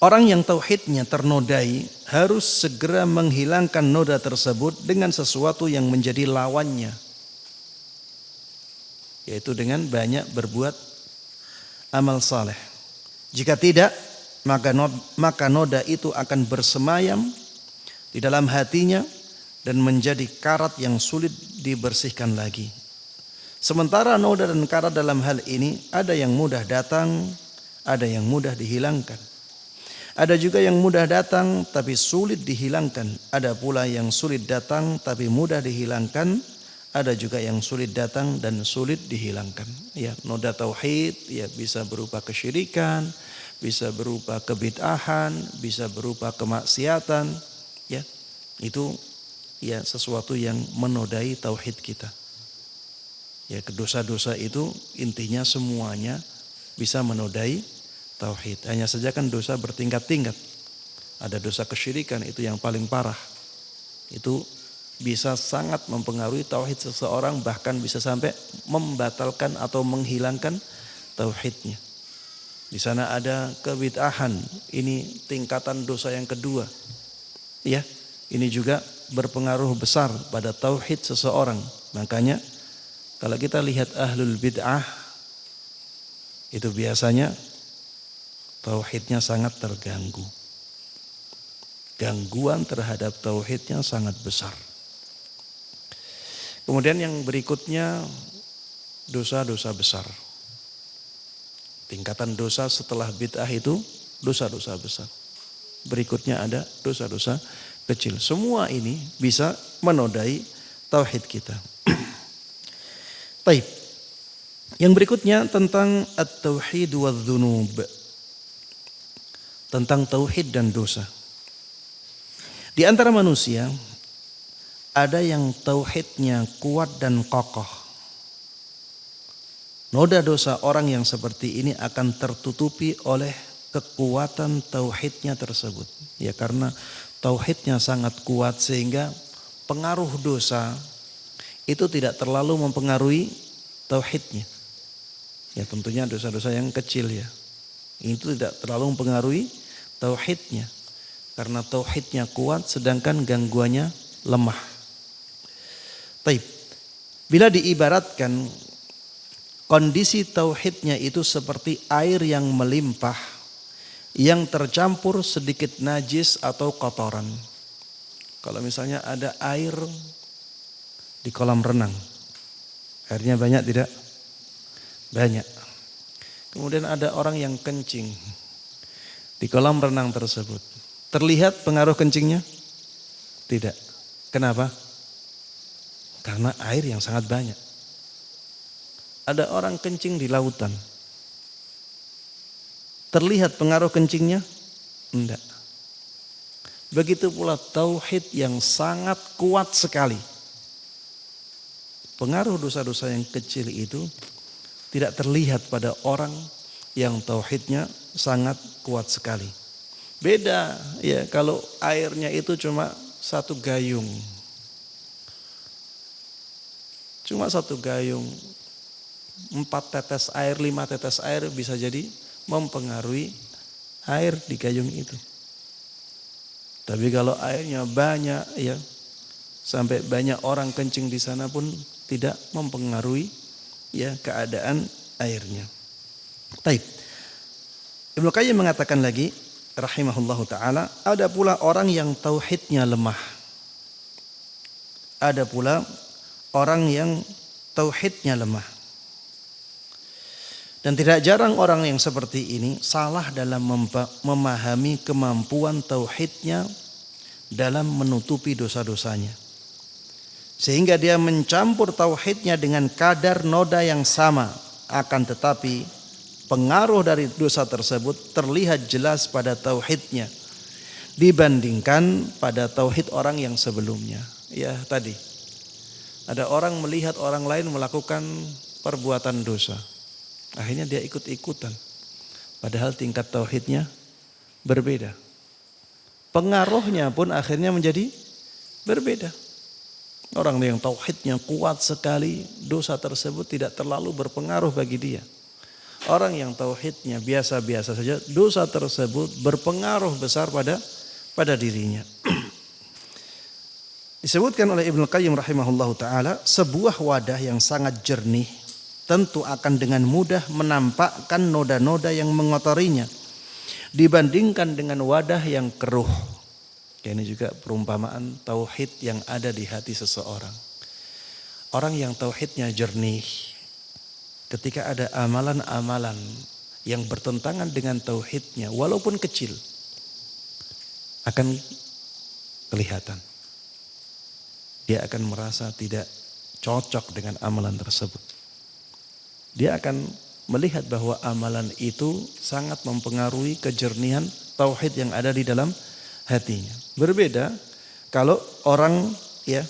Orang yang tauhidnya ternodai harus segera menghilangkan noda tersebut dengan sesuatu yang menjadi lawannya, yaitu dengan banyak berbuat amal saleh. Jika tidak, maka noda itu akan bersemayam di dalam hatinya dan menjadi karat yang sulit dibersihkan lagi. Sementara noda dan karat dalam hal ini ada yang mudah datang, ada yang mudah dihilangkan. Ada juga yang mudah datang tapi sulit dihilangkan. Ada pula yang sulit datang tapi mudah dihilangkan. Ada juga yang sulit datang dan sulit dihilangkan. Ya, noda tauhid ya bisa berupa kesyirikan, bisa berupa kebid'ahan, bisa berupa kemaksiatan. Ya, itu ya sesuatu yang menodai tauhid kita. Ya, dosa-dosa itu intinya semuanya bisa menodai tauhid. Hanya saja kan dosa bertingkat-tingkat. Ada dosa kesyirikan, itu yang paling parah. Itu bisa sangat mempengaruhi tauhid seseorang, bahkan bisa sampai membatalkan atau menghilangkan tauhidnya. Di sana ada kebid'ahan, ini tingkatan dosa yang kedua. Ya, ini juga berpengaruh besar pada tauhid seseorang. Makanya kalau kita lihat ahlul bid'ah, itu biasanya tauhidnya sangat terganggu. Gangguan terhadap tauhidnya sangat besar. Kemudian yang berikutnya dosa-dosa besar. Tingkatan dosa setelah bid'ah itu dosa-dosa besar. Berikutnya ada dosa-dosa kecil. Semua ini bisa menodai tauhid kita. Baik. Yang berikutnya tentang at-tauhid wa dzunub. Tentang tauhid dan dosa. Di antara manusia ada yang tauhidnya kuat dan kokoh. Noda dosa orang yang seperti ini akan tertutupi oleh kekuatan tauhidnya tersebut. Ya, karena tauhidnya sangat kuat sehingga pengaruh dosa itu tidak terlalu mempengaruhi tauhidnya. Ya, tentunya dosa-dosa yang kecil ya. Itu tidak terlalu mempengaruhi tauhidnya. Karena tauhidnya kuat sedangkan gangguannya lemah. Taib. Bila diibaratkan kondisi tauhidnya itu seperti air yang melimpah yang tercampur sedikit najis atau kotoran. Kalau misalnya ada air di kolam renang, airnya banyak tidak? Banyak. Kemudian ada orang yang kencing di kolam renang tersebut. Terlihat pengaruh kencingnya? Tidak. Kenapa? Karena air yang sangat banyak. Ada orang kencing di lautan. Terlihat pengaruh kencingnya? Tidak. Begitu pula tauhid yang sangat kuat sekali. Pengaruh dosa-dosa yang kecil itu tidak terlihat pada orang yang tauhidnya sangat kuat sekali. Beda ya kalau airnya itu cuma satu gayung. Cuma satu gayung. 4 tetes air, 5 tetes air bisa jadi mempengaruhi air di gayung itu. Tapi kalau airnya banyak ya, sampai banyak orang kencing di sana pun tidak mempengaruhi ya keadaan airnya. Baik. Ibnu Qayyim mengatakan lagi rahimahullahu taala, ada pula orang yang tauhidnya lemah. Ada pula orang yang tauhidnya lemah. Dan tidak jarang orang yang seperti ini salah dalam memahami kemampuan tauhidnya dalam menutupi dosa-dosanya. Sehingga dia mencampur tauhidnya dengan kadar noda yang sama. Akan tetapi pengaruh dari dosa tersebut terlihat jelas pada tauhidnya dibandingkan pada tauhid orang yang sebelumnya. Ya tadi, ada orang melihat orang lain melakukan perbuatan dosa. Akhirnya dia ikut-ikutan. Padahal tingkat tauhidnya berbeda. Pengaruhnya pun akhirnya menjadi berbeda. Orang yang tauhidnya kuat sekali, dosa tersebut tidak terlalu berpengaruh bagi dia. Orang yang tauhidnya biasa-biasa saja, dosa tersebut berpengaruh besar pada dirinya. Disebutkan oleh Ibnu Qayyim rahimahullahu taala, sebuah wadah yang sangat jernih tentu akan dengan mudah menampakkan noda-noda yang mengotorinya dibandingkan dengan wadah yang keruh. Ini juga perumpamaan tauhid yang ada di hati seseorang. Orang yang tauhidnya jernih, ketika ada amalan-amalan yang bertentangan dengan tauhidnya, walaupun kecil, akan kelihatan. Dia akan merasa tidak cocok dengan amalan tersebut. Dia akan melihat bahwa amalan itu sangat mempengaruhi kejernihan tauhid yang ada di dalam hatinya. Berbeda kalau orang ya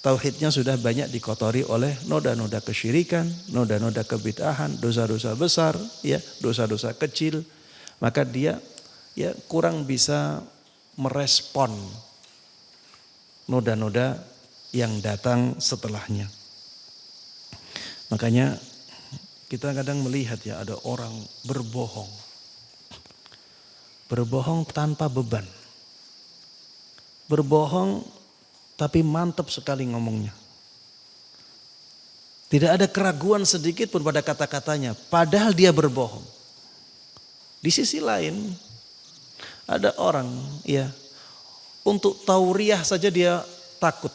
tauhidnya sudah banyak dikotori oleh noda-noda kesyirikan, noda-noda kebid'ahan, dosa-dosa besar, ya, dosa-dosa kecil, maka dia ya kurang bisa merespon noda-noda yang datang setelahnya. Makanya kita kadang melihat ya ada orang berbohong. Berbohong tanpa beban. Berbohong tapi mantap sekali ngomongnya. Tidak ada keraguan sedikit pun pada kata-katanya. Padahal dia berbohong. Di sisi lain ada orang ya untuk tauriah saja dia takut.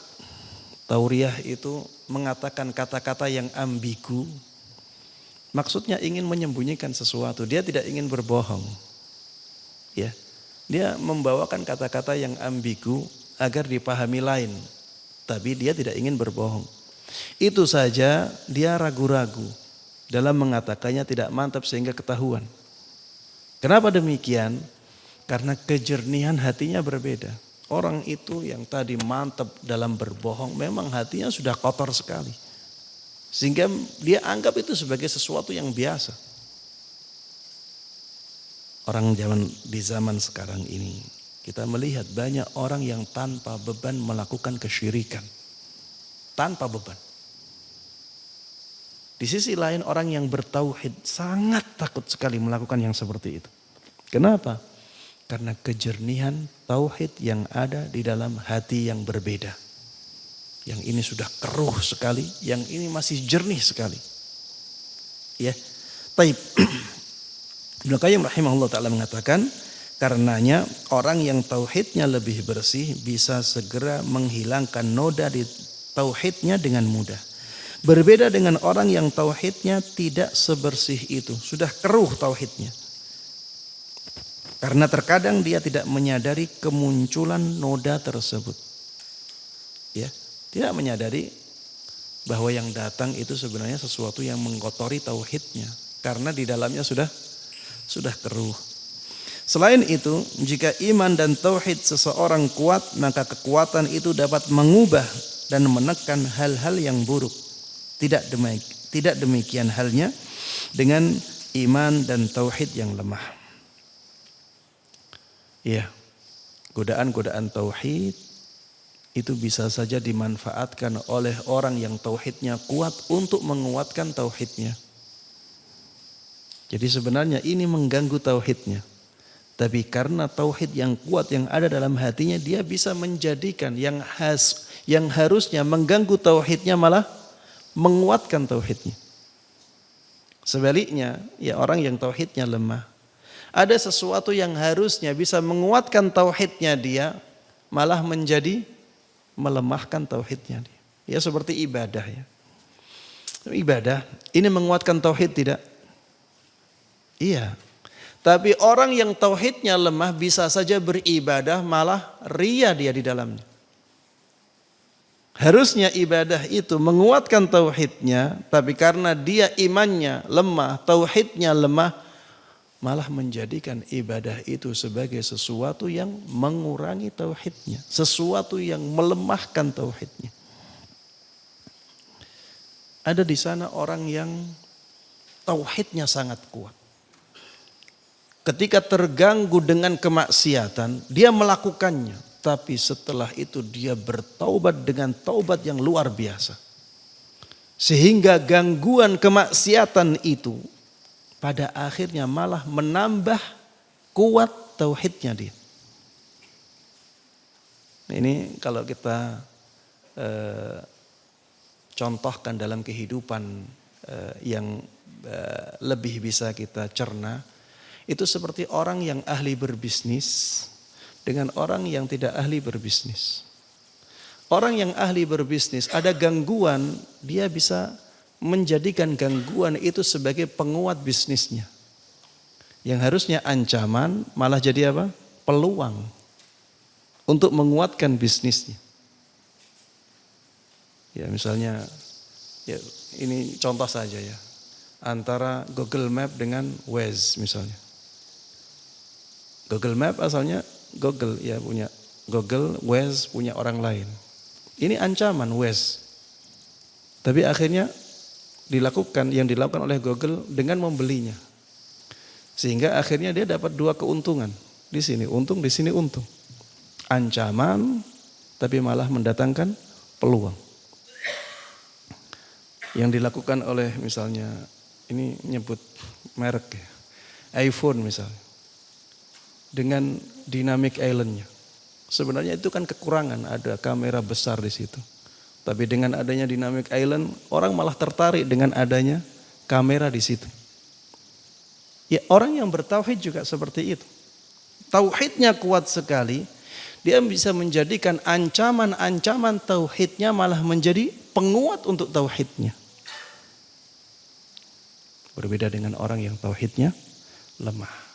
Tauriah itu mengatakan kata-kata yang ambigu. Maksudnya ingin menyembunyikan sesuatu. Dia tidak ingin berbohong. Ya, dia membawakan kata-kata yang ambigu agar dipahami lain. Tapi dia tidak ingin berbohong. Itu saja dia ragu-ragu dalam mengatakannya tidak mantap sehingga ketahuan. Kenapa demikian? Karena kejernihan hatinya berbeda. Orang itu yang tadi mantap dalam berbohong memang hatinya sudah kotor sekali. Sehingga dia anggap itu sebagai sesuatu yang biasa. Orang di zaman sekarang ini kita melihat banyak orang yang tanpa beban melakukan kesyirikan. Tanpa beban. Di sisi lain orang yang bertauhid sangat takut sekali melakukan yang seperti itu. Kenapa? Karena kejernihan tauhid yang ada di dalam hati yang berbeda. Yang ini sudah keruh sekali, yang ini masih jernih sekali. Ya. Taib. Ibnu Qayyim rahimahullah taala mengatakan, karenanya orang yang tauhidnya lebih bersih bisa segera menghilangkan noda di tauhidnya dengan mudah. Berbeda dengan orang yang tauhidnya tidak sebersih itu, sudah keruh tauhidnya. Karena terkadang dia tidak menyadari kemunculan noda tersebut. Ya. Tidak menyadari bahwa yang datang itu sebenarnya sesuatu yang mengkotori tauhidnya. Karena di dalamnya sudah keruh. Selain itu, jika iman dan tauhid seseorang kuat, maka kekuatan itu dapat mengubah dan menekan hal-hal yang buruk. Tidak demikian halnya dengan iman dan tauhid yang lemah. Iya, godaan-godaan tauhid itu bisa saja dimanfaatkan oleh orang yang tauhidnya kuat untuk menguatkan tauhidnya. Jadi sebenarnya ini mengganggu tauhidnya. Tapi karena tauhid yang kuat yang ada dalam hatinya, dia bisa menjadikan yang harusnya mengganggu tauhidnya malah menguatkan tauhidnya. Sebaliknya, ya orang yang tauhidnya lemah, ada sesuatu yang harusnya bisa menguatkan tauhidnya dia, malah menjadi melemahkan tauhidnya dia. Ya seperti ibadah ya. Ibadah ini menguatkan tauhid tidak? Iya. Tapi orang yang tauhidnya lemah bisa saja beribadah malah ria dia di dalamnya. Harusnya ibadah itu menguatkan tauhidnya, tapi karena dia imannya lemah, tauhidnya lemah, malah menjadikan ibadah itu sebagai sesuatu yang mengurangi tauhidnya, sesuatu yang melemahkan tauhidnya. Ada di sana orang yang tauhidnya sangat kuat. Ketika terganggu dengan kemaksiatan, dia melakukannya. Tapi setelah itu dia bertaubat dengan taubat yang luar biasa. Sehingga gangguan kemaksiatan itu pada akhirnya malah menambah kuat tauhidnya dia. Ini kalau kita contohkan dalam kehidupan yang lebih bisa kita cerna. Itu seperti orang yang ahli berbisnis dengan orang yang tidak ahli berbisnis. Orang yang ahli berbisnis ada gangguan, dia bisa menjadikan gangguan itu sebagai penguat bisnisnya. Yang harusnya ancaman malah jadi apa? Peluang untuk menguatkan bisnisnya. Ya misalnya, ya ini contoh saja ya. Antara Google Map dengan Waze misalnya. Google Map asalnya Google ya punya Google, Waze punya orang lain. Ini ancaman Waze. Tapi akhirnya yang dilakukan oleh Google dengan membelinya. Sehingga akhirnya dia dapat dua keuntungan. Di sini untung, di sini untung. Ancaman tapi malah mendatangkan peluang. Yang dilakukan oleh misalnya ini nyebut merek ya. iPhone misalnya. Dengan dynamic island-nya. Sebenarnya itu kan kekurangan, ada kamera besar di situ. Tapi dengan adanya dynamic island, orang malah tertarik dengan adanya kamera di situ. Ya orang yang bertauhid juga seperti itu. Tauhidnya kuat sekali, dia bisa menjadikan ancaman-ancaman tauhidnya malah menjadi penguat untuk tauhidnya. Berbeda dengan orang yang tauhidnya lemah.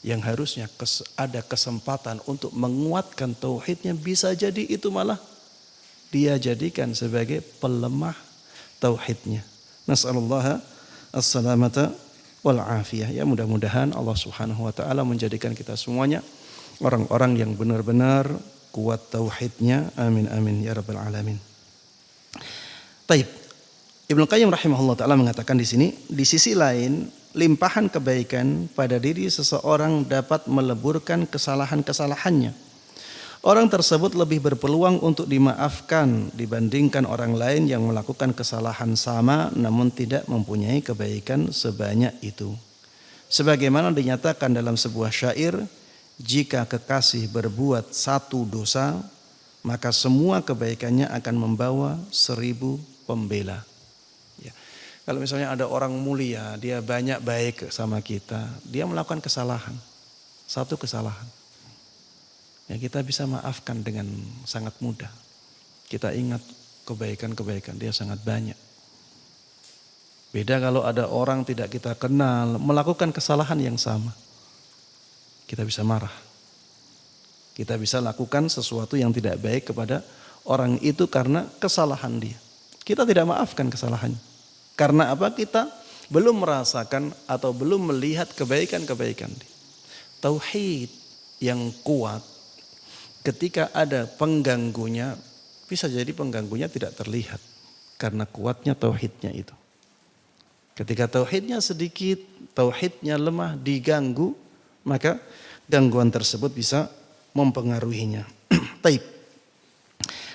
Yang harusnya ada kesempatan untuk menguatkan tauhidnya, bisa jadi itu malah dia jadikan sebagai pelemah tauhidnya. Nas'alullah as-salamata wal afiyah. Ya mudah-mudahan Allah Subhanahu wa taala menjadikan kita semuanya orang-orang yang benar-benar kuat tauhidnya. Amin amin ya rabbal alamin. Taib. Ibnu Qayyim rahimahullah taala mengatakan di sini, di sisi lain limpahan kebaikan pada diri seseorang dapat meleburkan kesalahan-kesalahannya. Orang tersebut lebih berpeluang untuk dimaafkan dibandingkan orang lain yang melakukan kesalahan sama namun tidak mempunyai kebaikan sebanyak itu. Sebagaimana dinyatakan dalam sebuah syair, jika kekasih berbuat satu dosa, maka semua kebaikannya akan membawa 1000 pembela. Kalau misalnya ada orang mulia, dia banyak baik sama kita, dia melakukan kesalahan, satu kesalahan. Ya kita bisa maafkan dengan sangat mudah. Kita ingat kebaikan-kebaikan dia sangat banyak. Beda kalau ada orang tidak kita kenal, melakukan kesalahan yang sama. Kita bisa marah. Kita bisa lakukan sesuatu yang tidak baik kepada orang itu karena kesalahan dia. Kita tidak maafkan kesalahannya. Karena apa? Kita belum merasakan atau belum melihat kebaikan-kebaikan dia. Tauhid yang kuat ketika ada pengganggunya, bisa jadi pengganggunya tidak terlihat karena kuatnya tauhidnya itu. Ketika tauhidnya sedikit, tauhidnya lemah, diganggu, maka gangguan tersebut bisa mempengaruhinya. Taib.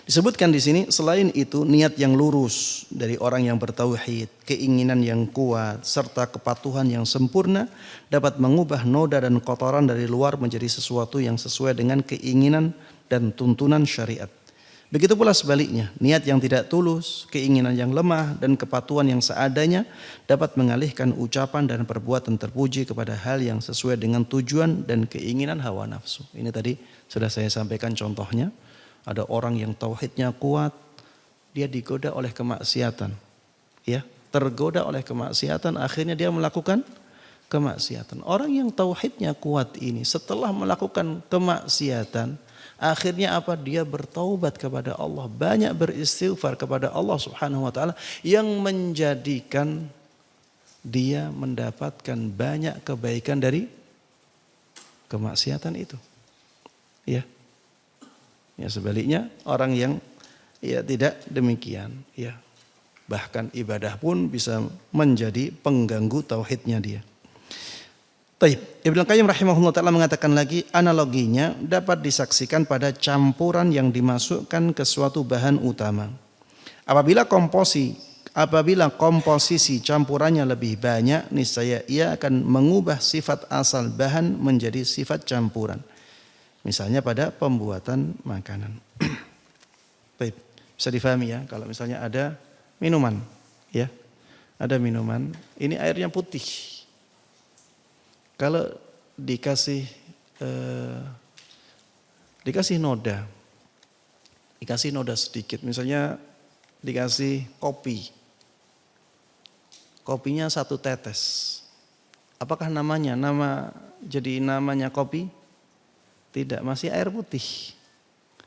Disebutkan di sini selain itu niat yang lurus dari orang yang bertauhid, keinginan yang kuat serta kepatuhan yang sempurna dapat mengubah noda dan kotoran dari luar menjadi sesuatu yang sesuai dengan keinginan dan tuntunan syariat. Begitu pula sebaliknya, niat yang tidak tulus, keinginan yang lemah dan kepatuhan yang seadanya dapat mengalihkan ucapan dan perbuatan terpuji kepada hal yang sesuai dengan tujuan dan keinginan hawa nafsu. Ini tadi sudah saya sampaikan contohnya. Ada orang yang tauhidnya kuat, dia digoda oleh kemaksiatan. Ya, tergoda oleh kemaksiatan, akhirnya dia melakukan kemaksiatan. Orang yang tauhidnya kuat ini setelah melakukan kemaksiatan, akhirnya apa? Dia bertaubat kepada Allah, banyak beristighfar kepada Allah Subhanahu wa taala yang menjadikan dia mendapatkan banyak kebaikan dari kemaksiatan itu. Ya. Ya, sebaliknya orang yang ya tidak demikian, ya bahkan ibadah pun bisa menjadi pengganggu tauhidnya dia. Taib. Ibnu Qayyim rahimahullah taala mengatakan lagi, analoginya dapat disaksikan pada campuran yang dimasukkan ke suatu bahan utama. Apabila komposisi campurannya lebih banyak, niscaya ia akan mengubah sifat asal bahan menjadi sifat campuran. Misalnya pada pembuatan makanan. Baik, bisa difahami ya, kalau misalnya ada minuman, ya, ada minuman, ini airnya putih. Kalau dikasih noda sedikit, misalnya dikasih kopinya 1 tetes, apakah jadi namanya kopi? Tidak, masih air putih.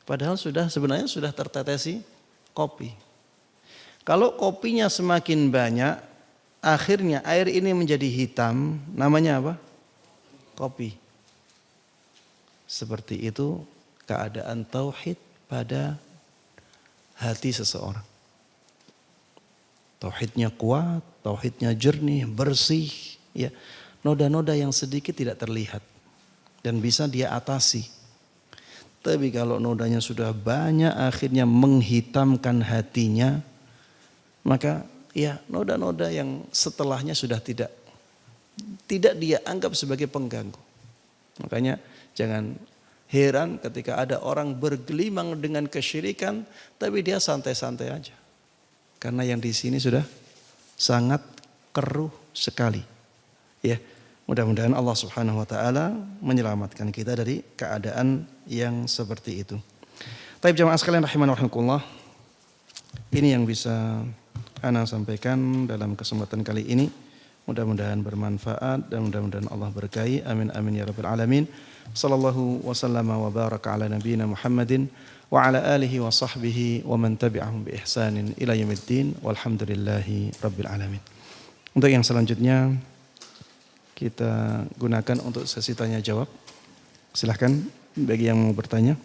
Padahal sebenarnya sudah tertetesi kopi. Kalau kopinya semakin banyak, akhirnya air ini menjadi hitam, namanya apa? Kopi. Seperti itu keadaan tauhid pada hati seseorang. Tauhidnya kuat, tauhidnya jernih, bersih, ya. Noda-noda yang sedikit tidak terlihat dan bisa dia atasi. Tapi kalau nodanya sudah banyak akhirnya menghitamkan hatinya, maka ya noda-noda yang setelahnya sudah tidak dia anggap sebagai pengganggu. Makanya jangan heran ketika ada orang bergelimang dengan kesyirikan tapi dia santai-santai aja. Karena yang di sini sudah sangat keruh sekali. Ya. Mudah-mudahan Allah Subhanahu wa taala menyelamatkan kita dari keadaan yang seperti itu. Taib jamaah sekalian rahimani wa rahimakumullah. Ini yang bisa ana sampaikan dalam kesempatan kali ini. Mudah-mudahan bermanfaat dan mudah-mudahan Allah berkahi. Amin amin ya rabbal alamin. Sallallahu wasallama wa baraka ala nabiyyina Muhammadin wa ala alihi wa sahbihi wa man tabi'ahum bi ihsanin ila yaumiddin walhamdulillahi rabbil alamin. Untuk yang selanjutnya kita gunakan untuk sesi tanya jawab. Silahkan bagi yang mau bertanya.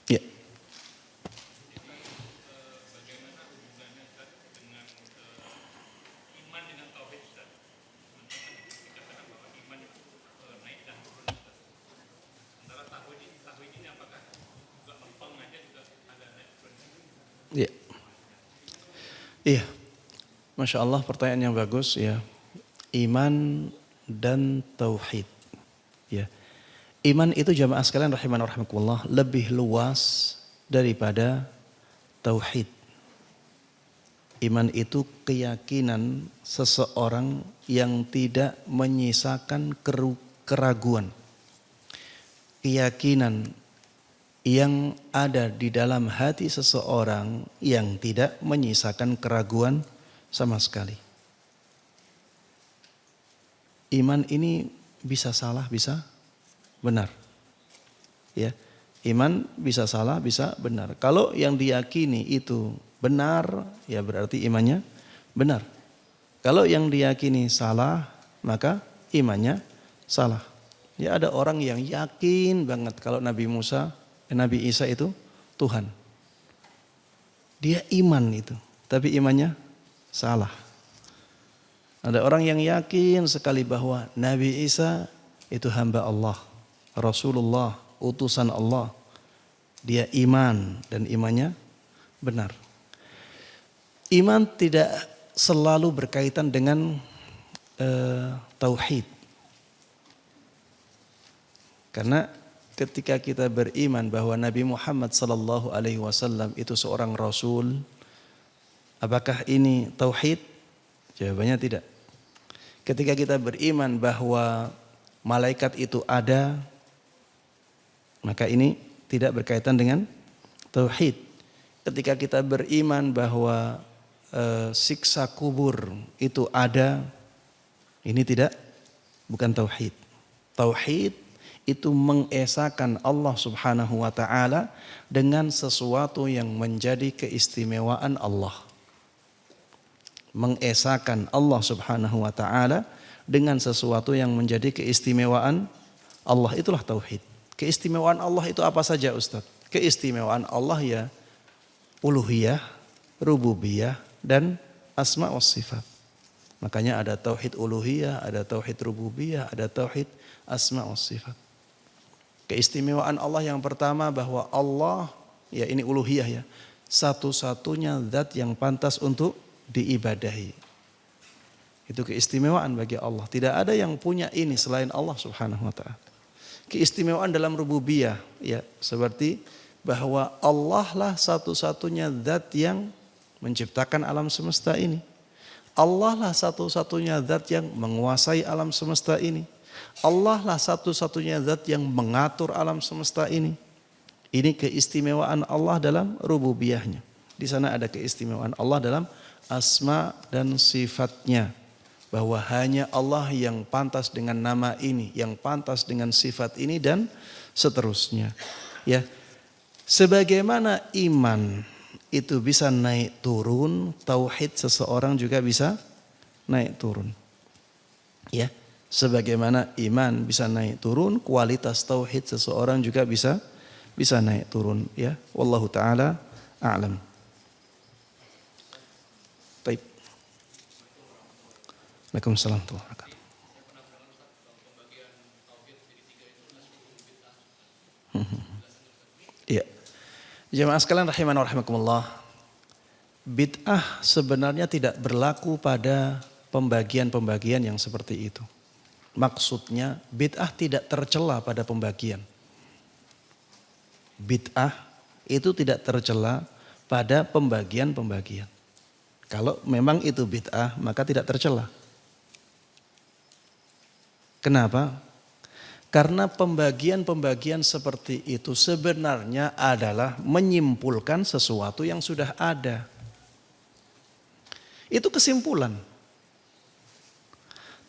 Ya. Iya. Iya. Masya Allah, pertanyaan yang bagus ya. Iman dan tauhid. Ya. Iman itu jamaah sekalian rahimani wa rahimakumullah lebih luas daripada tauhid. Iman itu keyakinan seseorang yang tidak menyisakan keraguan. Keyakinan yang ada di dalam hati seseorang yang tidak menyisakan keraguan sama sekali. Iman ini bisa salah, bisa benar. Ya, iman bisa salah, bisa benar. Kalau yang diyakini itu benar, ya berarti imannya benar. Kalau yang diyakini salah, maka imannya salah. Ya, ada orang yang yakin banget kalau Nabi Isa itu Tuhan. Dia iman itu, tapi imannya salah. Ada orang yang yakin sekali bahwa Nabi Isa itu hamba Allah, Rasulullah, utusan Allah. Dia iman dan imannya benar. Iman tidak selalu berkaitan dengan tauhid. Karena ketika kita beriman bahwa Nabi Muhammad sallallahu alaihi wasallam itu seorang rasul, apakah ini tauhid? Jawabannya tidak. Ketika kita beriman bahwa malaikat itu ada, maka ini tidak berkaitan dengan tauhid. Ketika kita beriman bahwa siksa kubur itu ada, ini bukan tauhid. Tauhid itu mengesahkan Allah Subhanahu wa taala dengan sesuatu yang menjadi keistimewaan Allah. Mengesahkan Allah Subhanahu wa taala dengan sesuatu yang menjadi keistimewaan Allah, itulah tauhid. Keistimewaan Allah itu apa saja, Ustaz? Keistimewaan Allah ya uluhiyah, rububiyah, dan asma wa sifat. Makanya ada tauhid uluhiyah, ada tauhid rububiyah, ada tauhid asma wa sifat. Keistimewaan Allah yang pertama bahwa Allah, ya ini uluhiyah ya, satu-satunya zat yang pantas untuk diibadahi. Itu keistimewaan bagi Allah. Tidak ada yang punya ini selain Allah Subhanahu wa taala. Keistimewaan dalam rububiyah ya, seperti bahwa Allah lah satu-satunya zat yang menciptakan alam semesta ini. Allah lah satu-satunya zat yang menguasai alam semesta ini. Allah lah satu-satunya zat yang mengatur alam semesta ini. Ini keistimewaan Allah dalam rububiyahnya. Di sana ada keistimewaan Allah dalam asma dan sifatnya. Bahwa hanya Allah yang pantas dengan nama ini, yang pantas dengan sifat ini, dan seterusnya. Ya, sebagaimana iman itu bisa naik turun, tauhid seseorang juga bisa naik turun. Ya, sebagaimana iman bisa naik turun, kualitas tauhid seseorang juga bisa naik turun. Ya, wallahu taala a'lam. Baik. Waalaikumsalam warahmatullahi wabarakatuh. Iya. Jemaah sekalian rahimana wa rahimakumullah. Bid'ah sebenarnya tidak berlaku pada pembagian-pembagian yang seperti itu. Maksudnya bid'ah tidak tercela pada pembagian. Bid'ah itu tidak tercela pada pembagian-pembagian. Kalau memang itu bid'ah maka tidak tercela. Kenapa? Karena pembagian-pembagian seperti itu sebenarnya adalah menyimpulkan sesuatu yang sudah ada. Itu kesimpulan.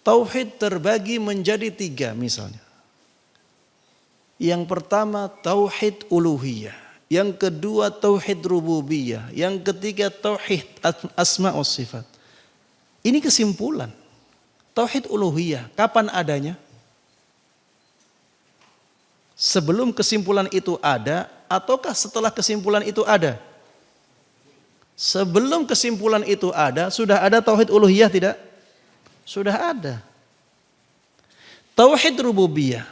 Tauhid terbagi menjadi 3 misalnya. Yang pertama tauhid uluhiyah. Yang kedua tauhid rububiyah. Yang ketiga tauhid asma wa sifat. Ini kesimpulan. Tauhid uluhiyah, kapan adanya? Sebelum kesimpulan itu ada, ataukah setelah kesimpulan itu ada? Sebelum kesimpulan itu ada, sudah ada tauhid uluhiyah tidak? Sudah ada. Tauhid rububiyah,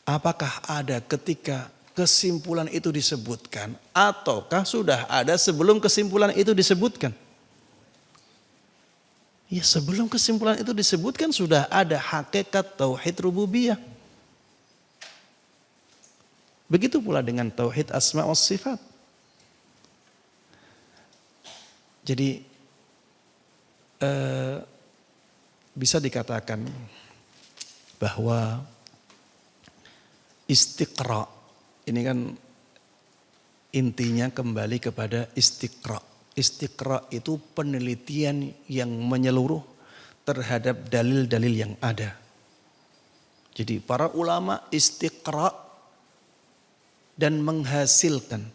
apakah ada ketika kesimpulan itu disebutkan, ataukah sudah ada sebelum kesimpulan itu disebutkan? Ya, sebelum kesimpulan itu disebutkan sudah ada hakikat tauhid rububiyah. Begitu pula dengan tauhid asma wa sifat. Jadi bisa dikatakan bahwa istiqra ini kan intinya kembali kepada istiqra. Istiqra itu penelitian yang menyeluruh terhadap dalil-dalil yang ada. Jadi para ulama istiqra dan menghasilkan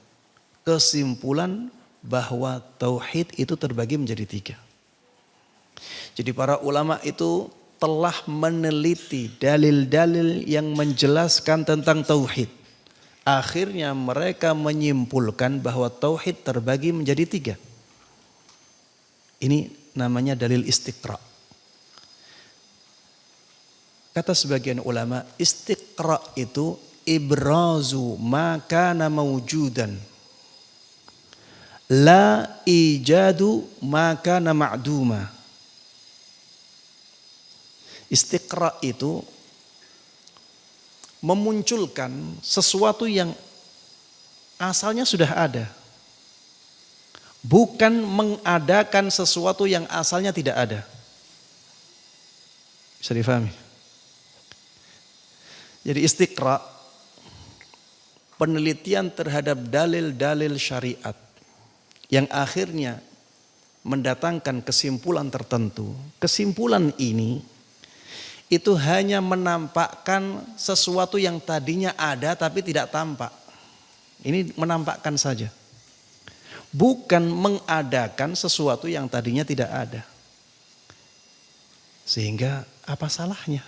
kesimpulan bahwa tauhid itu terbagi menjadi 3. Jadi para ulama itu telah meneliti dalil-dalil yang menjelaskan tentang tauhid. Akhirnya mereka menyimpulkan bahwa tauhid terbagi menjadi 3. Ini namanya dalil istiqra. Kata sebagian ulama, istiqra itu ibrazu ma kana mawjudan. La ijadu ma kana ma'duma. Istiqra itu memunculkan sesuatu yang asalnya sudah ada. Bukan mengadakan sesuatu yang asalnya tidak ada. Bisa difahami? Jadi istiqra, penelitian terhadap dalil-dalil syariat yang akhirnya mendatangkan kesimpulan tertentu. Kesimpulan ini itu hanya menampakkan sesuatu yang tadinya ada tapi tidak tampak. Ini menampakkan saja. Bukan mengadakan sesuatu yang tadinya tidak ada. Sehingga apa salahnya?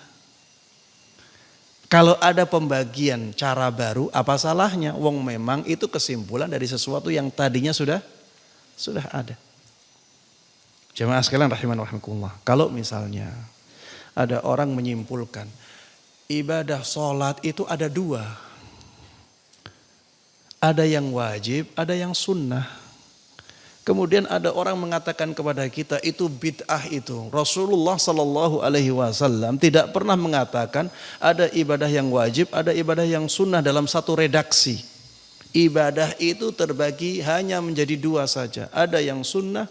Kalau ada pembagian cara baru, apa salahnya? Wong memang itu kesimpulan dari sesuatu yang tadinya sudah ada. Jemaah sekalian rahiman rahimakumullah. Kalau misalnya ada orang menyimpulkan ibadah sholat itu ada dua. Ada yang wajib, ada yang sunnah. Kemudian ada orang mengatakan kepada kita itu bid'ah itu. Rasulullah Sallallahu Alaihi Wasallam tidak pernah mengatakan ada ibadah yang wajib, ada ibadah yang sunnah dalam satu redaksi. Ibadah itu terbagi hanya menjadi dua saja. Ada yang sunnah,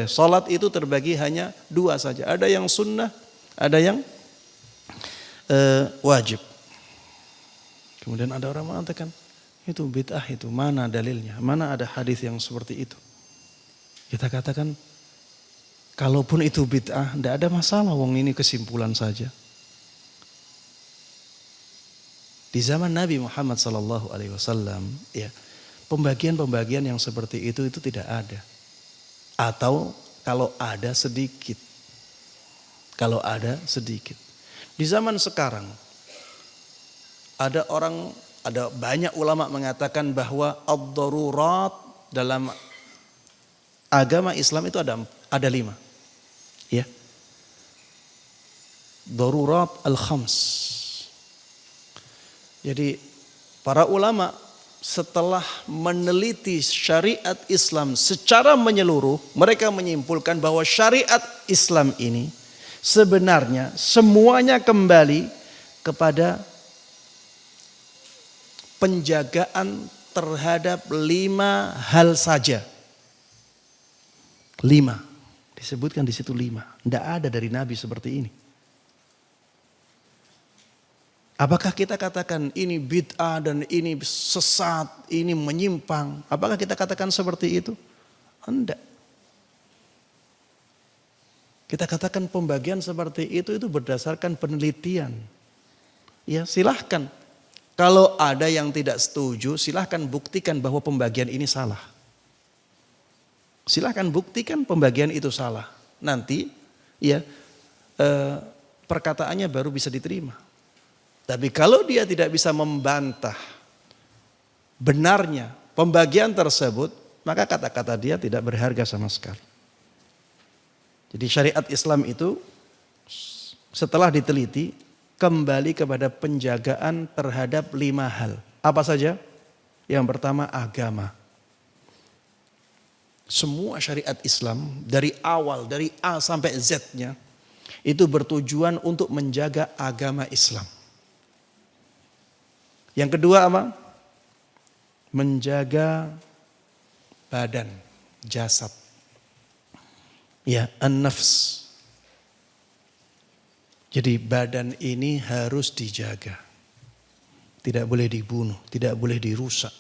salat itu terbagi hanya dua saja. Ada yang sunnah, ada yang wajib. Kemudian ada orang mengatakan itu bid'ah itu, mana dalilnya? Mana ada hadis yang seperti itu? Kita katakan kalaupun itu bid'ah tidak ada masalah, wong ini kesimpulan saja. Di zaman Nabi Muhammad SAW, ya, pembagian-pembagian yang seperti itu tidak ada. Atau kalau ada sedikit. Kalau ada sedikit. Di zaman sekarang ada banyak ulama mengatakan bahwa ad-darurat dalam agama Islam itu ada 5. Ya. Darurat al-khams. Jadi para ulama setelah meneliti syariat Islam secara menyeluruh, mereka menyimpulkan bahwa syariat Islam ini sebenarnya semuanya kembali kepada penjagaan terhadap 5 hal saja. 5. Disebutkan di situ 5. Tidak ada dari Nabi seperti ini. Apakah kita katakan ini bid'ah dan ini sesat, ini menyimpang? Apakah kita katakan seperti itu? Tidak. Kita katakan pembagian seperti itu berdasarkan penelitian. Ya, silahkan. Kalau ada yang tidak setuju, silahkan buktikan bahwa pembagian ini salah. Silahkan buktikan pembagian itu salah. Nanti ya perkataannya baru bisa diterima. Tapi kalau dia tidak bisa membantah benarnya pembagian tersebut, maka kata-kata dia tidak berharga sama sekali. Jadi syariat Islam itu setelah diteliti kembali kepada penjagaan terhadap 5 hal. Apa saja? Yang pertama agama. Semua syariat Islam dari awal, dari A sampai Z-nya itu bertujuan untuk menjaga agama Islam. Yang kedua apa? Menjaga badan, jasad. Ya, an-nafs. Jadi badan ini harus dijaga. Tidak boleh dibunuh, tidak boleh dirusak.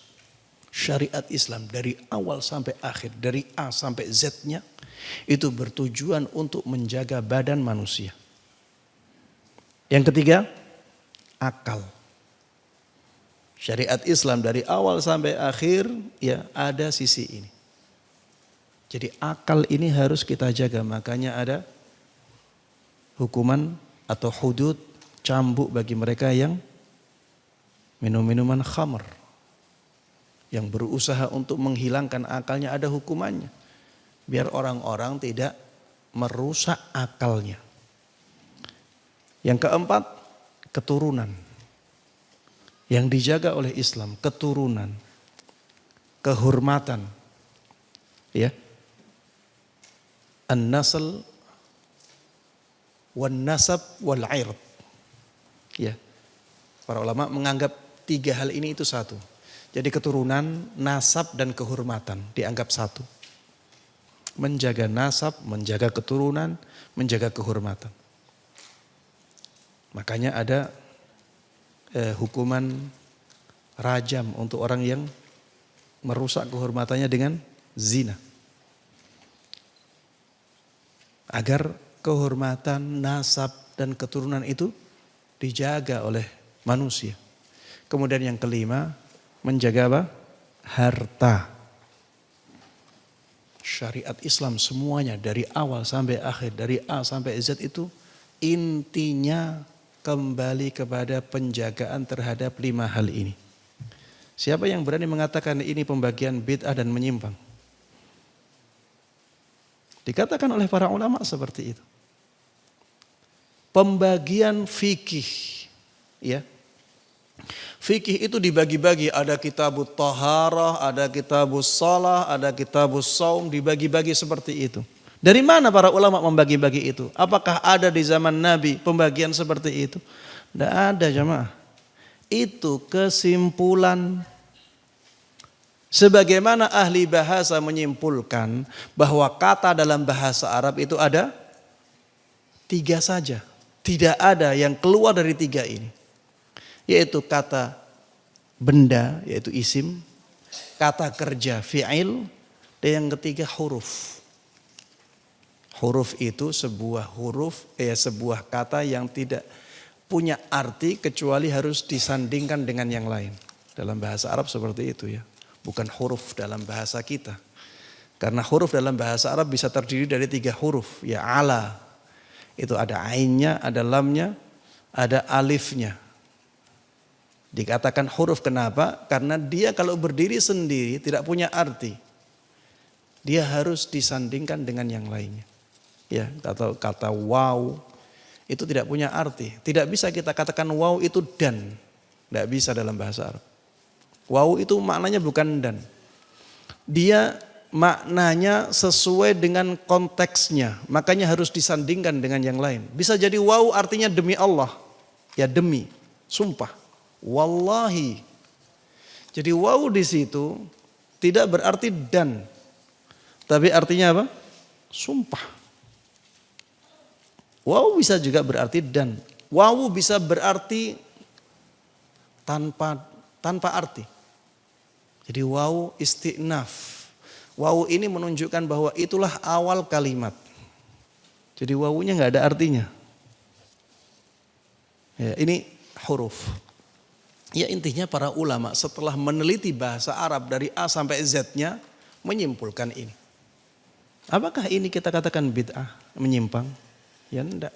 Syariat Islam dari awal sampai akhir, dari A sampai Z-nya itu bertujuan untuk menjaga badan manusia. Yang ketiga, akal. Syariat Islam dari awal sampai akhir ya ada sisi ini. Jadi akal ini harus kita jaga, makanya ada hukuman atau hudud cambuk bagi mereka yang minum minuman khamr. Yang berusaha untuk menghilangkan akalnya ada hukumannya. Biar orang-orang tidak merusak akalnya. Yang keempat, keturunan. Yang dijaga oleh Islam, keturunan, kehormatan. Ya. An-nasl wan-nasab wal-'ird. Ya. Para ulama menganggap 3 hal ini itu satu. Jadi keturunan, nasab dan kehormatan dianggap satu. Menjaga nasab, menjaga keturunan, menjaga kehormatan. Makanya ada hukuman rajam untuk orang yang merusak kehormatannya dengan zina. Agar kehormatan, nasab dan keturunan itu dijaga oleh manusia. Kemudian yang kelima, menjaga apa? Harta. Syariat Islam semuanya dari awal sampai akhir, dari A sampai Z itu intinya kembali kepada penjagaan terhadap 5 hal ini. Siapa yang berani mengatakan ini pembagian bid'ah dan menyimpang? Dikatakan oleh para ulama seperti itu. Pembagian fikih, ya. Fikih itu dibagi-bagi, ada kitabut taharah, ada kitabus shalah, ada kitabus shaum, dibagi-bagi seperti itu. Dari mana para ulama membagi-bagi itu? Apakah ada di zaman Nabi pembagian seperti itu? Tidak ada jemaah. Itu kesimpulan. Sebagaimana ahli bahasa menyimpulkan bahwa kata dalam bahasa Arab itu ada 3 saja. Tidak ada yang keluar dari 3 ini. Yaitu kata benda, yaitu isim, kata kerja, fi'il, dan yang ketiga huruf. Huruf itu sebuah sebuah kata yang tidak punya arti kecuali harus disandingkan dengan yang lain. Dalam bahasa Arab seperti itu ya. Bukan huruf dalam bahasa kita. Karena huruf dalam bahasa Arab bisa terdiri dari 3 huruf. Ya ala. Itu ada ainnya, ada lamnya, ada alifnya. Dikatakan huruf kenapa? Karena dia kalau berdiri sendiri tidak punya arti. Dia harus disandingkan dengan yang lainnya. Ya, kata waw itu tidak punya arti. Tidak bisa kita katakan waw itu dan. Tidak bisa dalam bahasa Arab. Waw itu maknanya bukan dan. Dia maknanya sesuai dengan konteksnya. Makanya harus disandingkan dengan yang lain. Bisa jadi waw artinya demi Allah. Ya demi, sumpah. Wallahi. Jadi waw di situ tidak berarti dan. Tapi artinya apa? Sumpah. Waw bisa juga berarti dan. Waw bisa berarti tanpa arti. Jadi waw isti'naf. Waw ini menunjukkan bahwa itulah awal kalimat. Jadi wawunya nggak ada artinya. Ya, ini huruf. Ya intinya para ulama setelah meneliti bahasa Arab dari A sampai Z-nya menyimpulkan ini. Apakah ini kita katakan bid'ah, menyimpang? Ya enggak.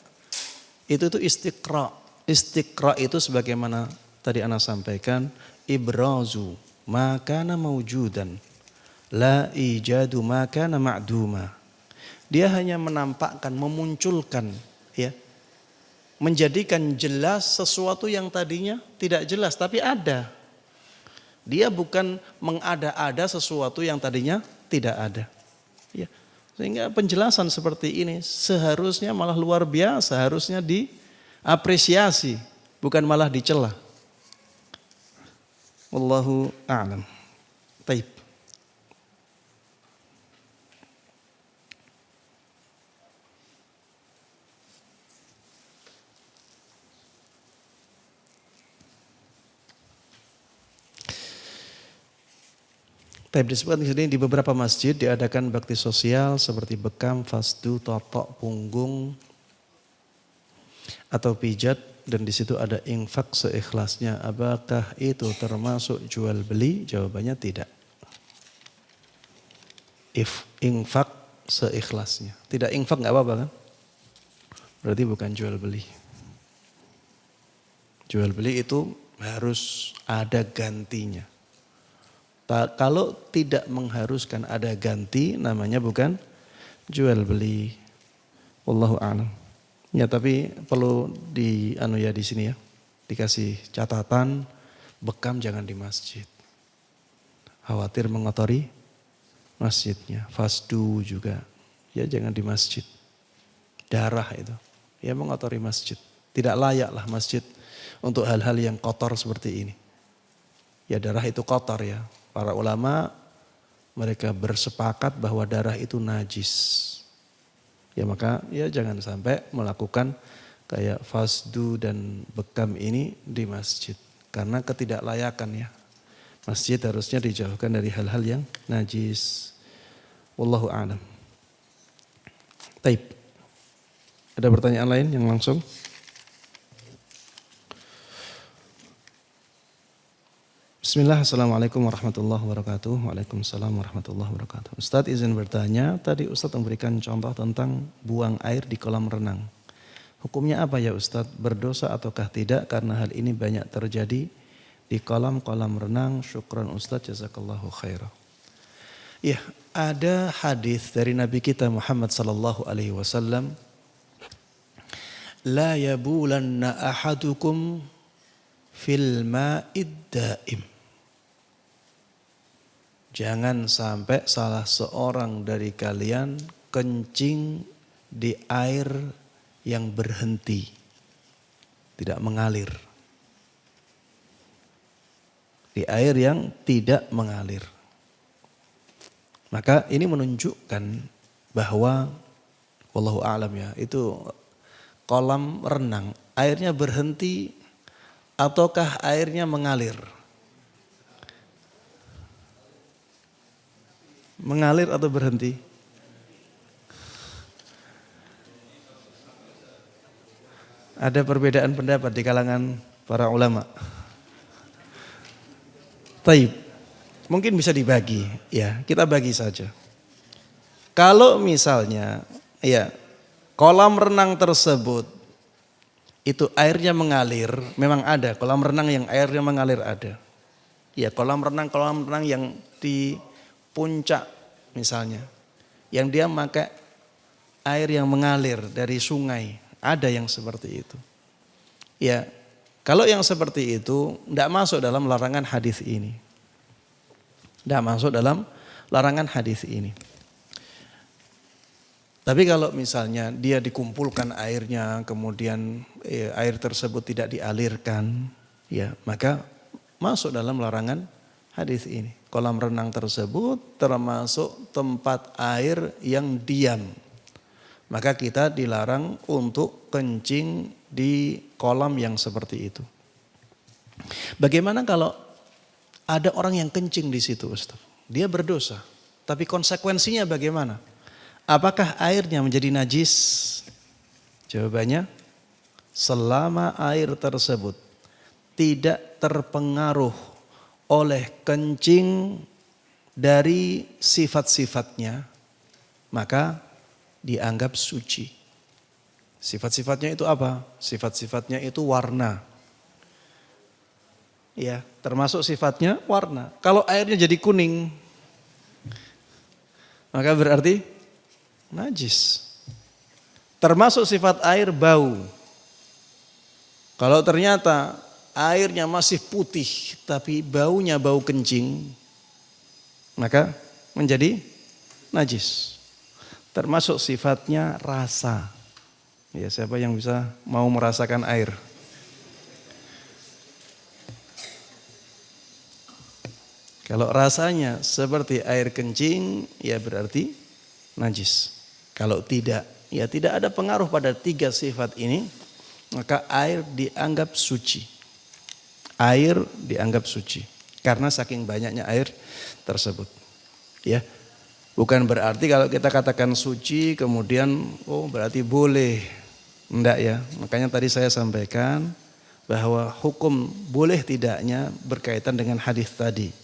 Itu istiqra. Istiqra itu sebagaimana tadi ana sampaikan, ibrazu ma kana maujudan la ijadu ma kana ma'duma. Dia hanya menampakkan, memunculkan, ya. Menjadikan jelas sesuatu yang tadinya tidak jelas tapi ada. Dia bukan mengada-ada sesuatu yang tadinya tidak ada. Ya. Sehingga penjelasan seperti ini seharusnya malah luar biasa, harusnya diapresiasi, bukan malah dicela. Wallahu a'lam. Baik. Tapi disebutkan di sini di beberapa masjid diadakan bakti sosial seperti bekam, fasdu, totok, punggung, atau pijat, dan di situ ada infak seikhlasnya. Apakah itu termasuk jual beli? Jawabannya tidak. Infak seikhlasnya. Tidak infak nggak apa-apa kan? Berarti bukan jual beli. Jual beli itu harus ada gantinya. Kalau tidak mengharuskan ada ganti, namanya bukan jual beli. Wallahu a'lam. Ya, tapi perlu di di sini ya. Dikasih catatan, bekam jangan di masjid. Khawatir mengotori masjidnya. Fasdu juga. Ya jangan di masjid. Darah itu. Ya mengotori masjid. Tidak layaklah masjid untuk hal-hal yang kotor seperti ini. Ya darah itu kotor ya. Para ulama mereka bersepakat bahwa darah itu najis. Ya maka ya jangan sampai melakukan kayak fasdu dan bekam ini di masjid. Karena ketidaklayakan ya. Masjid harusnya dijauhkan dari hal-hal yang najis. Wallahu a'lam. Taib. Ada pertanyaan lain yang langsung? Bismillah, assalamualaikum warahmatullahi wabarakatuh. Waalaikumsalam warahmatullahi wabarakatuh. Ustadz izin bertanya, tadi Ustadz memberikan contoh tentang buang air di kolam renang. Hukumnya apa ya Ustadz? Berdosa ataukah tidak? Karena hal ini banyak terjadi di kolam-kolam renang. Syukran Ustadz, jazakallahu khairah. Ya, ada hadis dari Nabi kita Muhammad sallallahu alaihi wasallam, la yabulanna ahadukum fil ma'id daim. Jangan sampai salah seorang dari kalian kencing di air yang berhenti, tidak mengalir. Di air yang tidak mengalir. Maka ini menunjukkan bahwa wallahu a'lam ya, itu kolam renang, airnya berhenti ataukah airnya mengalir? Mengalir atau berhenti? Ada perbedaan pendapat di kalangan para ulama. Taib. Mungkin bisa dibagi, ya kita bagi saja. Kalau misalnya ya kolam renang tersebut itu airnya mengalir, memang ada kolam renang yang airnya mengalir ada. Ya kolam renang yang di puncak misalnya, yang dia pakai air yang mengalir dari sungai, ada yang seperti itu. Ya kalau yang seperti itu tidak masuk dalam larangan hadis ini. Tidak masuk dalam larangan hadis ini. Tapi kalau misalnya dia dikumpulkan airnya, kemudian air tersebut tidak dialirkan, ya maka masuk dalam larangan hadis ini. Kolam renang tersebut termasuk tempat air yang diam. Maka kita dilarang untuk kencing di kolam yang seperti itu. Bagaimana kalau ada orang yang kencing di situ, Ustaz? Dia berdosa. Tapi konsekuensinya bagaimana? Apakah airnya menjadi najis? Jawabannya, selama air tersebut tidak terpengaruh oleh kencing dari sifat-sifatnya, maka dianggap suci. Sifat-sifatnya itu apa? Sifat-sifatnya itu warna. Ya, termasuk sifatnya warna. Kalau airnya jadi kuning, maka berarti najis. Termasuk sifat air bau. Kalau ternyata airnya masih putih tapi baunya bau kencing, maka menjadi najis. Termasuk sifatnya rasa. Ya, siapa yang bisa mau merasakan air? Kalau rasanya seperti air kencing, ya berarti najis. Kalau tidak, ya tidak ada pengaruh pada tiga sifat ini, maka air dianggap suci. Air dianggap suci. Karena saking banyaknya air tersebut. Ya, bukan berarti kalau kita katakan suci, kemudian berarti boleh. Enggak ya, makanya tadi saya sampaikan bahwa hukum boleh tidaknya berkaitan dengan hadis tadi.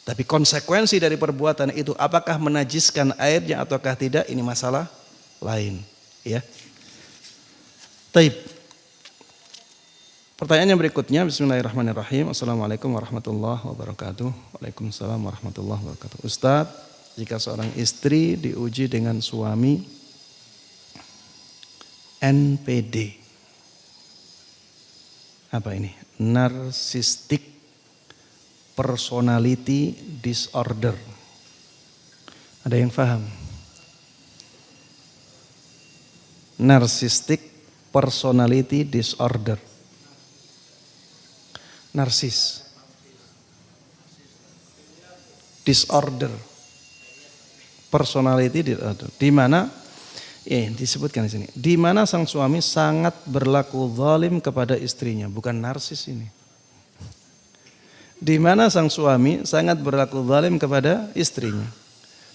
Tapi konsekuensi dari perbuatan itu apakah menajiskan airnya ataukah tidak, ini masalah lain, ya. Taib. Pertanyaan yang berikutnya, bismillahirrahmanirrahim. Assalamualaikum warahmatullahi wabarakatuh. Waalaikumsalam warahmatullahi wabarakatuh. Ustadz, jika seorang istri diuji dengan suami NPD. Apa ini? Narcissistic Personality Disorder. Ada yang paham? Narcissistic Personality Disorder. Narsis. Disorder. Personality disorder. Di mana disebutkan di sini. Di mana sang suami sangat berlaku zalim kepada istrinya, bukan narsis ini. Di mana sang suami sangat berlaku zalim kepada istrinya.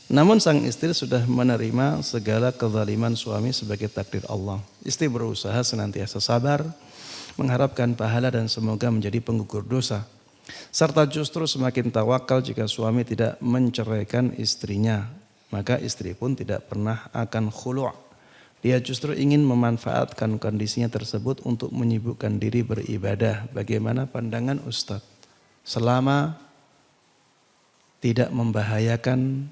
Namun sang istri sudah menerima segala kezaliman suami sebagai takdir Allah. Istri berusaha senantiasa sabar, mengharapkan pahala dan semoga menjadi penggugur dosa. Serta justru semakin tawakal jika suami tidak menceraikan istrinya. Maka istri pun tidak pernah akan khulu'. Dia justru ingin memanfaatkan kondisinya tersebut untuk menyibukkan diri beribadah. Bagaimana pandangan Ustadz? Selama tidak membahayakan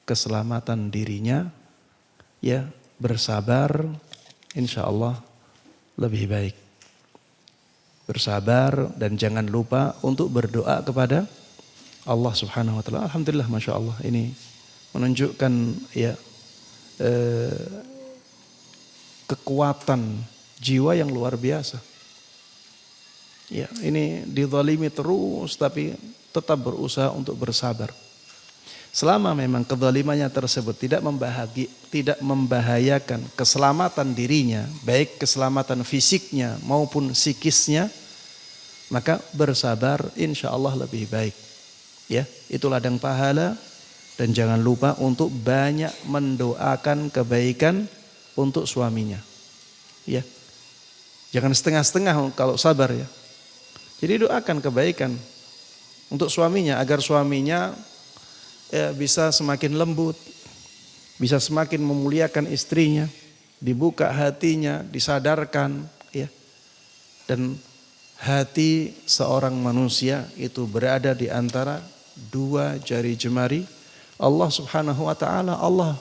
keselamatan dirinya, ya bersabar, insya Allah lebih baik. Bersabar dan jangan lupa untuk berdoa kepada Allah Subhanahu wa taala. Alhamdulillah, masya Allah, ini menunjukkan ya kekuatan jiwa yang luar biasa. Ya, ini dizalimi terus tapi tetap berusaha untuk bersabar. Selama memang kezalimannya tersebut tidak membahayakan keselamatan dirinya, baik keselamatan fisiknya maupun psikisnya, maka bersabar insya Allah lebih baik. Ya, itu ladang pahala. Dan jangan lupa untuk banyak mendoakan kebaikan untuk suaminya. Ya. Jangan setengah-setengah kalau sabar ya. Jadi doakan kebaikan untuk suaminya agar suaminya bisa semakin lembut, bisa semakin memuliakan istrinya, dibuka hatinya, disadarkan ya. Dan hati seorang manusia itu berada di antara dua jari jemari Allah Subhanahu wa taala. Allah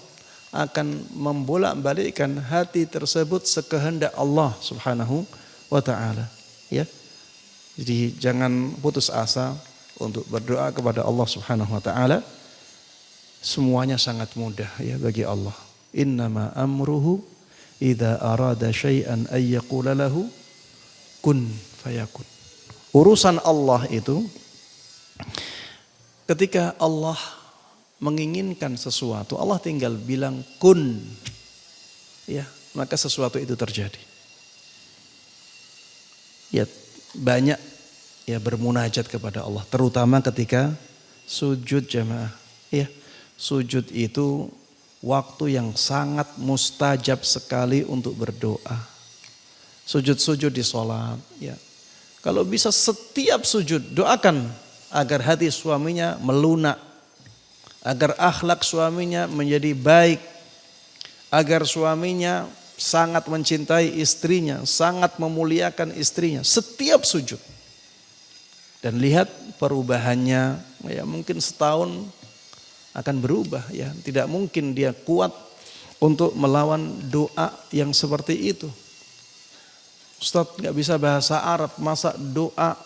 akan membolak-balikkan hati tersebut sekehendak Allah Subhanahu wa taala, ya. Jadi jangan putus asa untuk berdoa kepada Allah Subhanahu wa taala. Semuanya sangat mudah ya bagi Allah. Innama amruhu idza arada syai'an ay yaqula lahu kun fayakun. Urusan Allah itu ketika Allah menginginkan sesuatu, Allah tinggal bilang kun, ya, maka sesuatu itu terjadi. Ya, banyak ya bermunajat kepada Allah, terutama ketika sujud jamaah. Ya, sujud itu waktu yang sangat mustajab sekali untuk berdoa. Sujud-sujud di sholat, ya. Kalau bisa setiap sujud doakan agar hati suaminya melunak, agar akhlak suaminya menjadi baik, agar suaminya sangat mencintai istrinya, sangat memuliakan istrinya setiap sujud. Dan lihat perubahannya, ya mungkin setahun akan berubah ya. Tidak mungkin dia kuat untuk melawan doa yang seperti itu. Ustadz gak bisa bahasa Arab, masa doa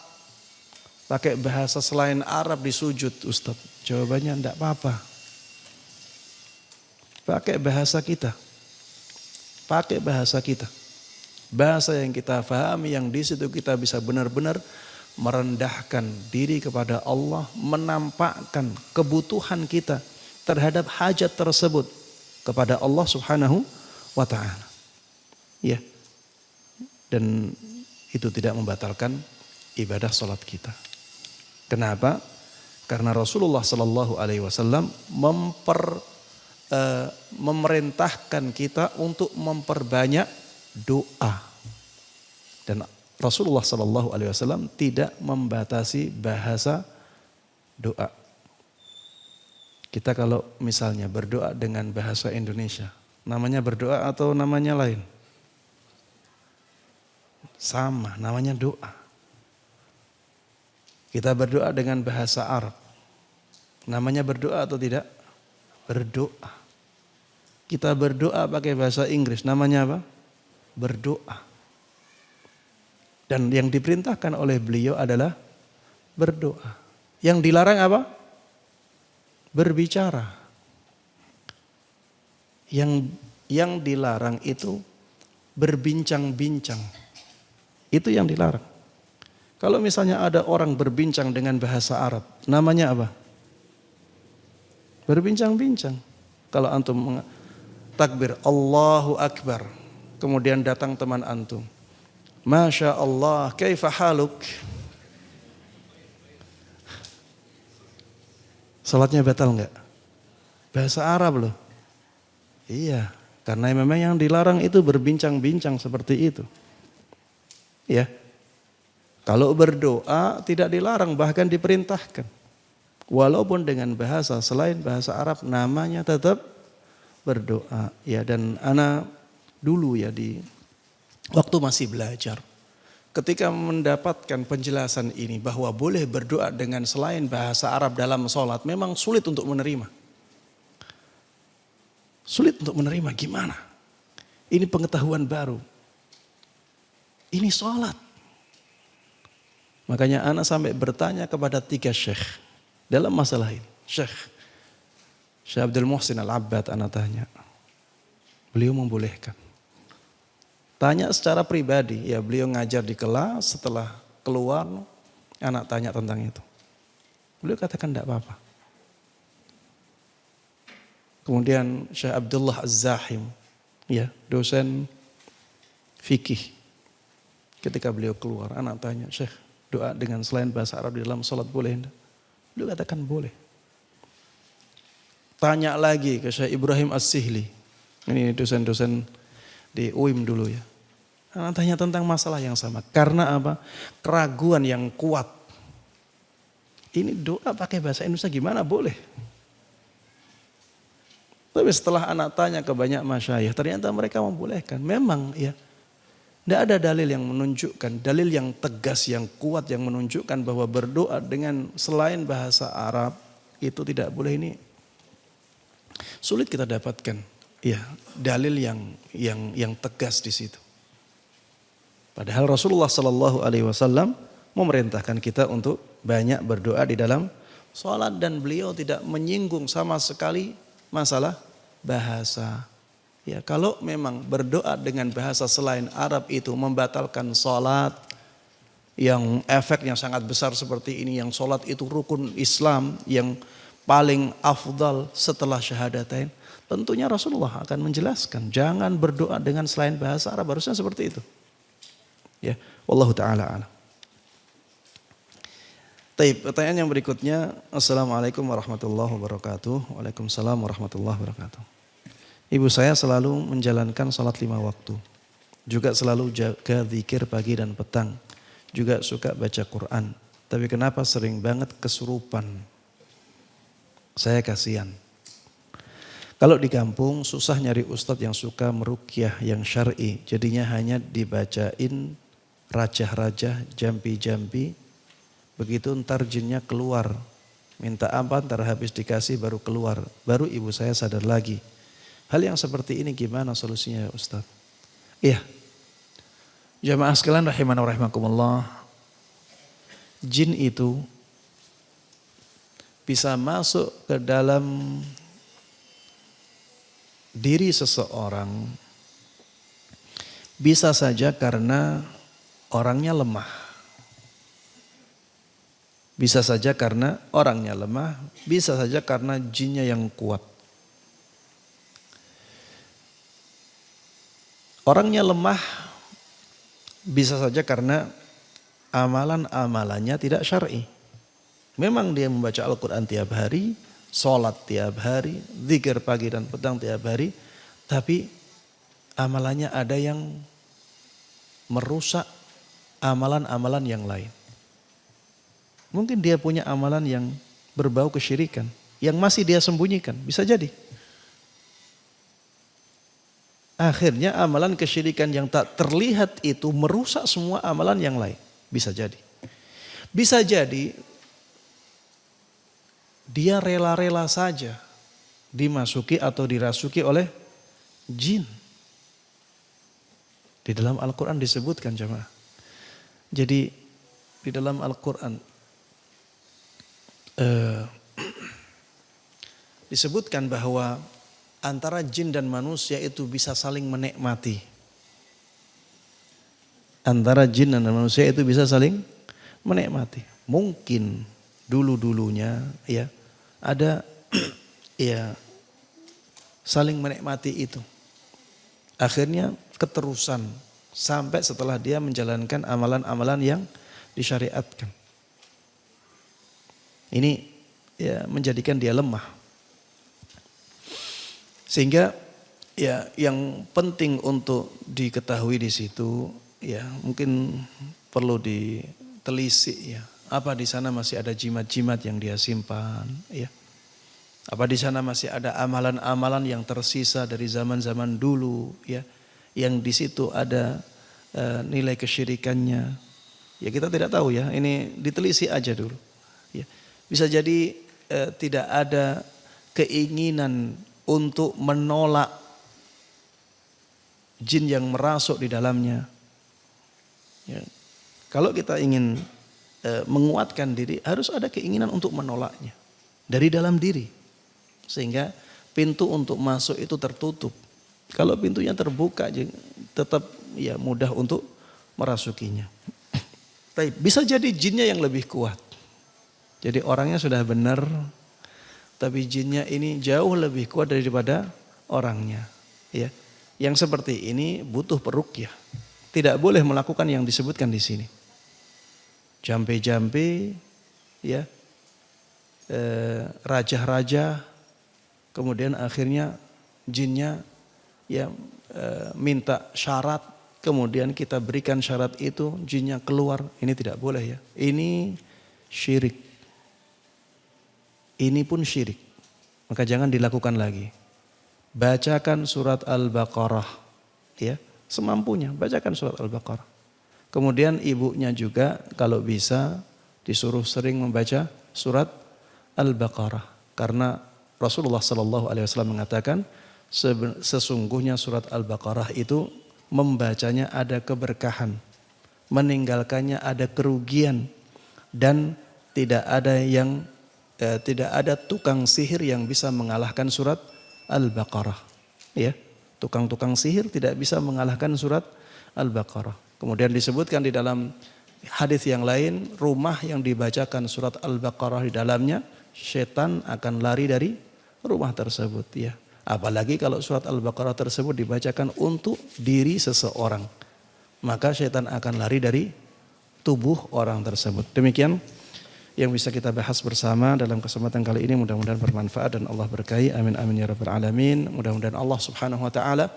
pakai bahasa selain Arab di sujud Ustadz? Jawabannya enggak apa-apa. Pakai bahasa kita. Pakai bahasa kita. Bahasa yang kita pahami, yang di situ kita bisa benar-benar merendahkan diri kepada Allah, menampakkan kebutuhan kita terhadap hajat tersebut kepada Allah Subhanahu wa taala. Ya. Dan itu tidak membatalkan ibadah salat kita. Kenapa? Karena Rasulullah Sallallahu Alaihi Wasallam memerintahkan kita untuk memperbanyak doa. Dan Rasulullah Sallallahu Alaihi Wasallam tidak membatasi bahasa doa. Kita kalau misalnya berdoa dengan bahasa Indonesia, namanya berdoa atau namanya lain? Sama, namanya doa. Kita berdoa dengan bahasa Arab. Namanya berdoa atau tidak? Berdoa. Kita berdoa pakai bahasa Inggris. Namanya apa? Berdoa. Dan yang diperintahkan oleh beliau adalah berdoa. Yang dilarang apa? Berbicara. Yang dilarang itu berbincang-bincang. Itu yang dilarang. Kalau misalnya ada orang berbincang dengan bahasa Arab, namanya apa? Berbincang-bincang. Kalau antum takbir, Allahu Akbar. Kemudian datang teman antum. Masya Allah, kaifa haluk? Salatnya batal enggak? Bahasa Arab loh. Iya, karena memang yang dilarang itu berbincang-bincang seperti itu. Ya. Kalau berdoa tidak dilarang, bahkan diperintahkan. Walaupun dengan bahasa selain bahasa Arab, namanya tetap berdoa. Ya, dan ana dulu ya di waktu masih belajar, ketika mendapatkan penjelasan ini bahwa boleh berdoa dengan selain bahasa Arab dalam sholat, memang sulit untuk menerima. Sulit untuk menerima, gimana? Ini pengetahuan baru. Ini sholat. Makanya anak sampai bertanya kepada 3 syekh dalam masalah ini. Syekh Abdul Muhsin Al-Abbad anak tanya. Beliau membolehkan. Tanya secara pribadi, ya beliau ngajar di kelas, setelah keluar anak tanya tentang itu. Beliau katakan tidak apa-apa. Kemudian Syekh Abdullah Az-Zahim, ya dosen fikih. Ketika beliau keluar, anak tanya, Syekh doa dengan selain bahasa Arab di dalam sholat boleh enggak? Beliau katakan boleh. Tanya lagi ke Syekh Ibrahim As-Sihli, ini dosen-dosen di UIM dulu ya. Anak tanya tentang masalah yang sama. Karena apa? Keraguan yang kuat. Ini doa pakai bahasa Indonesia gimana? Boleh. Tapi setelah anak tanya ke banyak masyayikh, ternyata mereka membolehkan. Memang ya, tidak ada dalil yang menunjukkan, dalil yang tegas, yang kuat, yang menunjukkan bahwa berdoa dengan selain bahasa Arab itu tidak boleh. Ini sulit kita dapatkan. Ya, dalil yang tegas di situ. Padahal Rasulullah Sallallahu Alaihi Wasallam memerintahkan kita untuk banyak berdoa di dalam sholat dan beliau tidak menyinggung sama sekali masalah bahasa. Ya, kalau memang berdoa dengan bahasa selain Arab itu membatalkan sholat yang efeknya sangat besar seperti ini, yang sholat itu rukun Islam yang paling afdal setelah syahadatain, tentunya Rasulullah akan menjelaskan jangan berdoa dengan selain bahasa Arab, harusnya seperti itu. Ya, wallahu taala a'lam. Baik, pertanyaan yang berikutnya. Assalamualaikum warahmatullahi wabarakatuh. Waalaikumsalam warahmatullahi wabarakatuh. Ibu saya selalu menjalankan salat 5 waktu. Juga selalu jaga zikir pagi dan petang. Juga suka baca Quran. Tapi kenapa sering banget kesurupan? Saya kasihan. Kalau di kampung susah nyari ustadz yang suka meruqyah yang syar'i. Jadinya hanya dibacain rajah-rajah, jampi-jampi. Begitu ntar jinnya keluar. Minta apa ntar habis dikasih baru keluar. Baru ibu saya sadar lagi. Hal yang seperti ini gimana solusinya ya Ustaz? Iya. Jamaah sekalian rahimana wa rahimakumullah. Jin itu bisa masuk ke dalam diri seseorang bisa saja karena orangnya lemah. Bisa saja karena orangnya lemah, bisa saja karena jinnya yang kuat. Orangnya lemah bisa saja karena amalan-amalannya tidak syar'i. Memang dia membaca Al-Quran tiap hari, sholat tiap hari, zikir pagi dan petang tiap hari, tapi amalannya ada yang merusak amalan-amalan yang lain. Mungkin dia punya amalan yang berbau kesyirikan, yang masih dia sembunyikan, bisa jadi. Akhirnya amalan kesyirikan yang tak terlihat itu merusak semua amalan yang lain. Bisa jadi. Bisa jadi dia rela-rela saja dimasuki atau dirasuki oleh jin. Di dalam Al-Quran disebutkan jemaah. Jadi di dalam Al-Quran disebutkan bahwa antara jin dan manusia itu bisa saling menikmati. Antara jin dan manusia itu bisa saling menikmati. Mungkin dulu-dulunya ya ada ya saling menikmati itu. Akhirnya keterusan sampai setelah dia menjalankan amalan-amalan yang disyariatkan. Ini ya menjadikan dia lemah. Sehingga ya yang penting untuk diketahui di situ ya mungkin perlu ditelisik ya. Apa di sana masih ada jimat-jimat yang dia simpan ya. Apa di sana masih ada amalan-amalan yang tersisa dari zaman-zaman dulu ya. Yang di situ ada nilai kesyirikannya. Ya kita tidak tahu ya, ini ditelisik aja dulu. Ya. Bisa jadi tidak ada keinginan untuk menolak jin yang merasuk di dalamnya. Ya. Kalau kita ingin menguatkan diri, harus ada keinginan untuk menolaknya dari dalam diri, sehingga pintu untuk masuk itu tertutup. Kalau pintunya terbuka, tetap ya mudah untuk merasukinya. Tapi bisa jadi jinnya yang lebih kuat. Jadi orangnya sudah benar, tapi jinnya ini jauh lebih kuat daripada orangnya. Ya, yang seperti ini butuh peruqyah. Tidak boleh melakukan yang disebutkan di sini. Jampe-jampe, ya, raja-raja, kemudian akhirnya jinnya ya minta syarat, kemudian kita berikan syarat itu, jinnya keluar. Ini tidak boleh ya. Ini syirik. Ini pun syirik. Maka jangan dilakukan lagi. Bacakan surat Al-Baqarah. Ya, semampunya bacakan surat Al-Baqarah. Kemudian ibunya juga kalau bisa disuruh sering membaca surat Al-Baqarah. Karena Rasulullah SAW mengatakan sesungguhnya surat Al-Baqarah itu membacanya ada keberkahan. Meninggalkannya ada kerugian. Dan tidak ada tukang sihir yang bisa mengalahkan surat Al-Baqarah. Ya, tukang-tukang sihir tidak bisa mengalahkan surat Al-Baqarah. Kemudian disebutkan di dalam hadis yang lain, rumah yang dibacakan surat Al-Baqarah di dalamnya, setan akan lari dari rumah tersebut. Ya, apalagi kalau surat Al-Baqarah tersebut dibacakan untuk diri seseorang, maka setan akan lari dari tubuh orang tersebut. Demikian yang bisa kita bahas bersama dalam kesempatan kali ini, mudah-mudahan bermanfaat dan Allah berkahi. Amin amin ya rabbal alamin. Mudah-mudahan Allah Subhanahu wa taala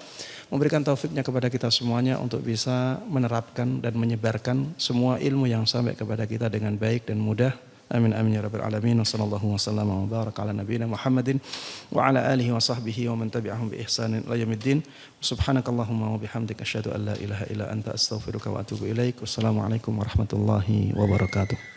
memberikan taufiknya kepada kita semuanya untuk bisa menerapkan dan menyebarkan semua ilmu yang sampai kepada kita dengan baik dan mudah. Amin amin ya rabbal alamin. Wassallallahu wasallam wa baraka ala nabiyina Muhammadin wa ala alihi wa sahbihi wa man tabi'ahum bi ihsanin ila yaumiddin. Subhanakallahumma wa bihamdika asyhadu an la ilaha illa anta astaghfiruka wa atubu ilaik. Wassalamualaikum warahmatullahi wabarakatuh.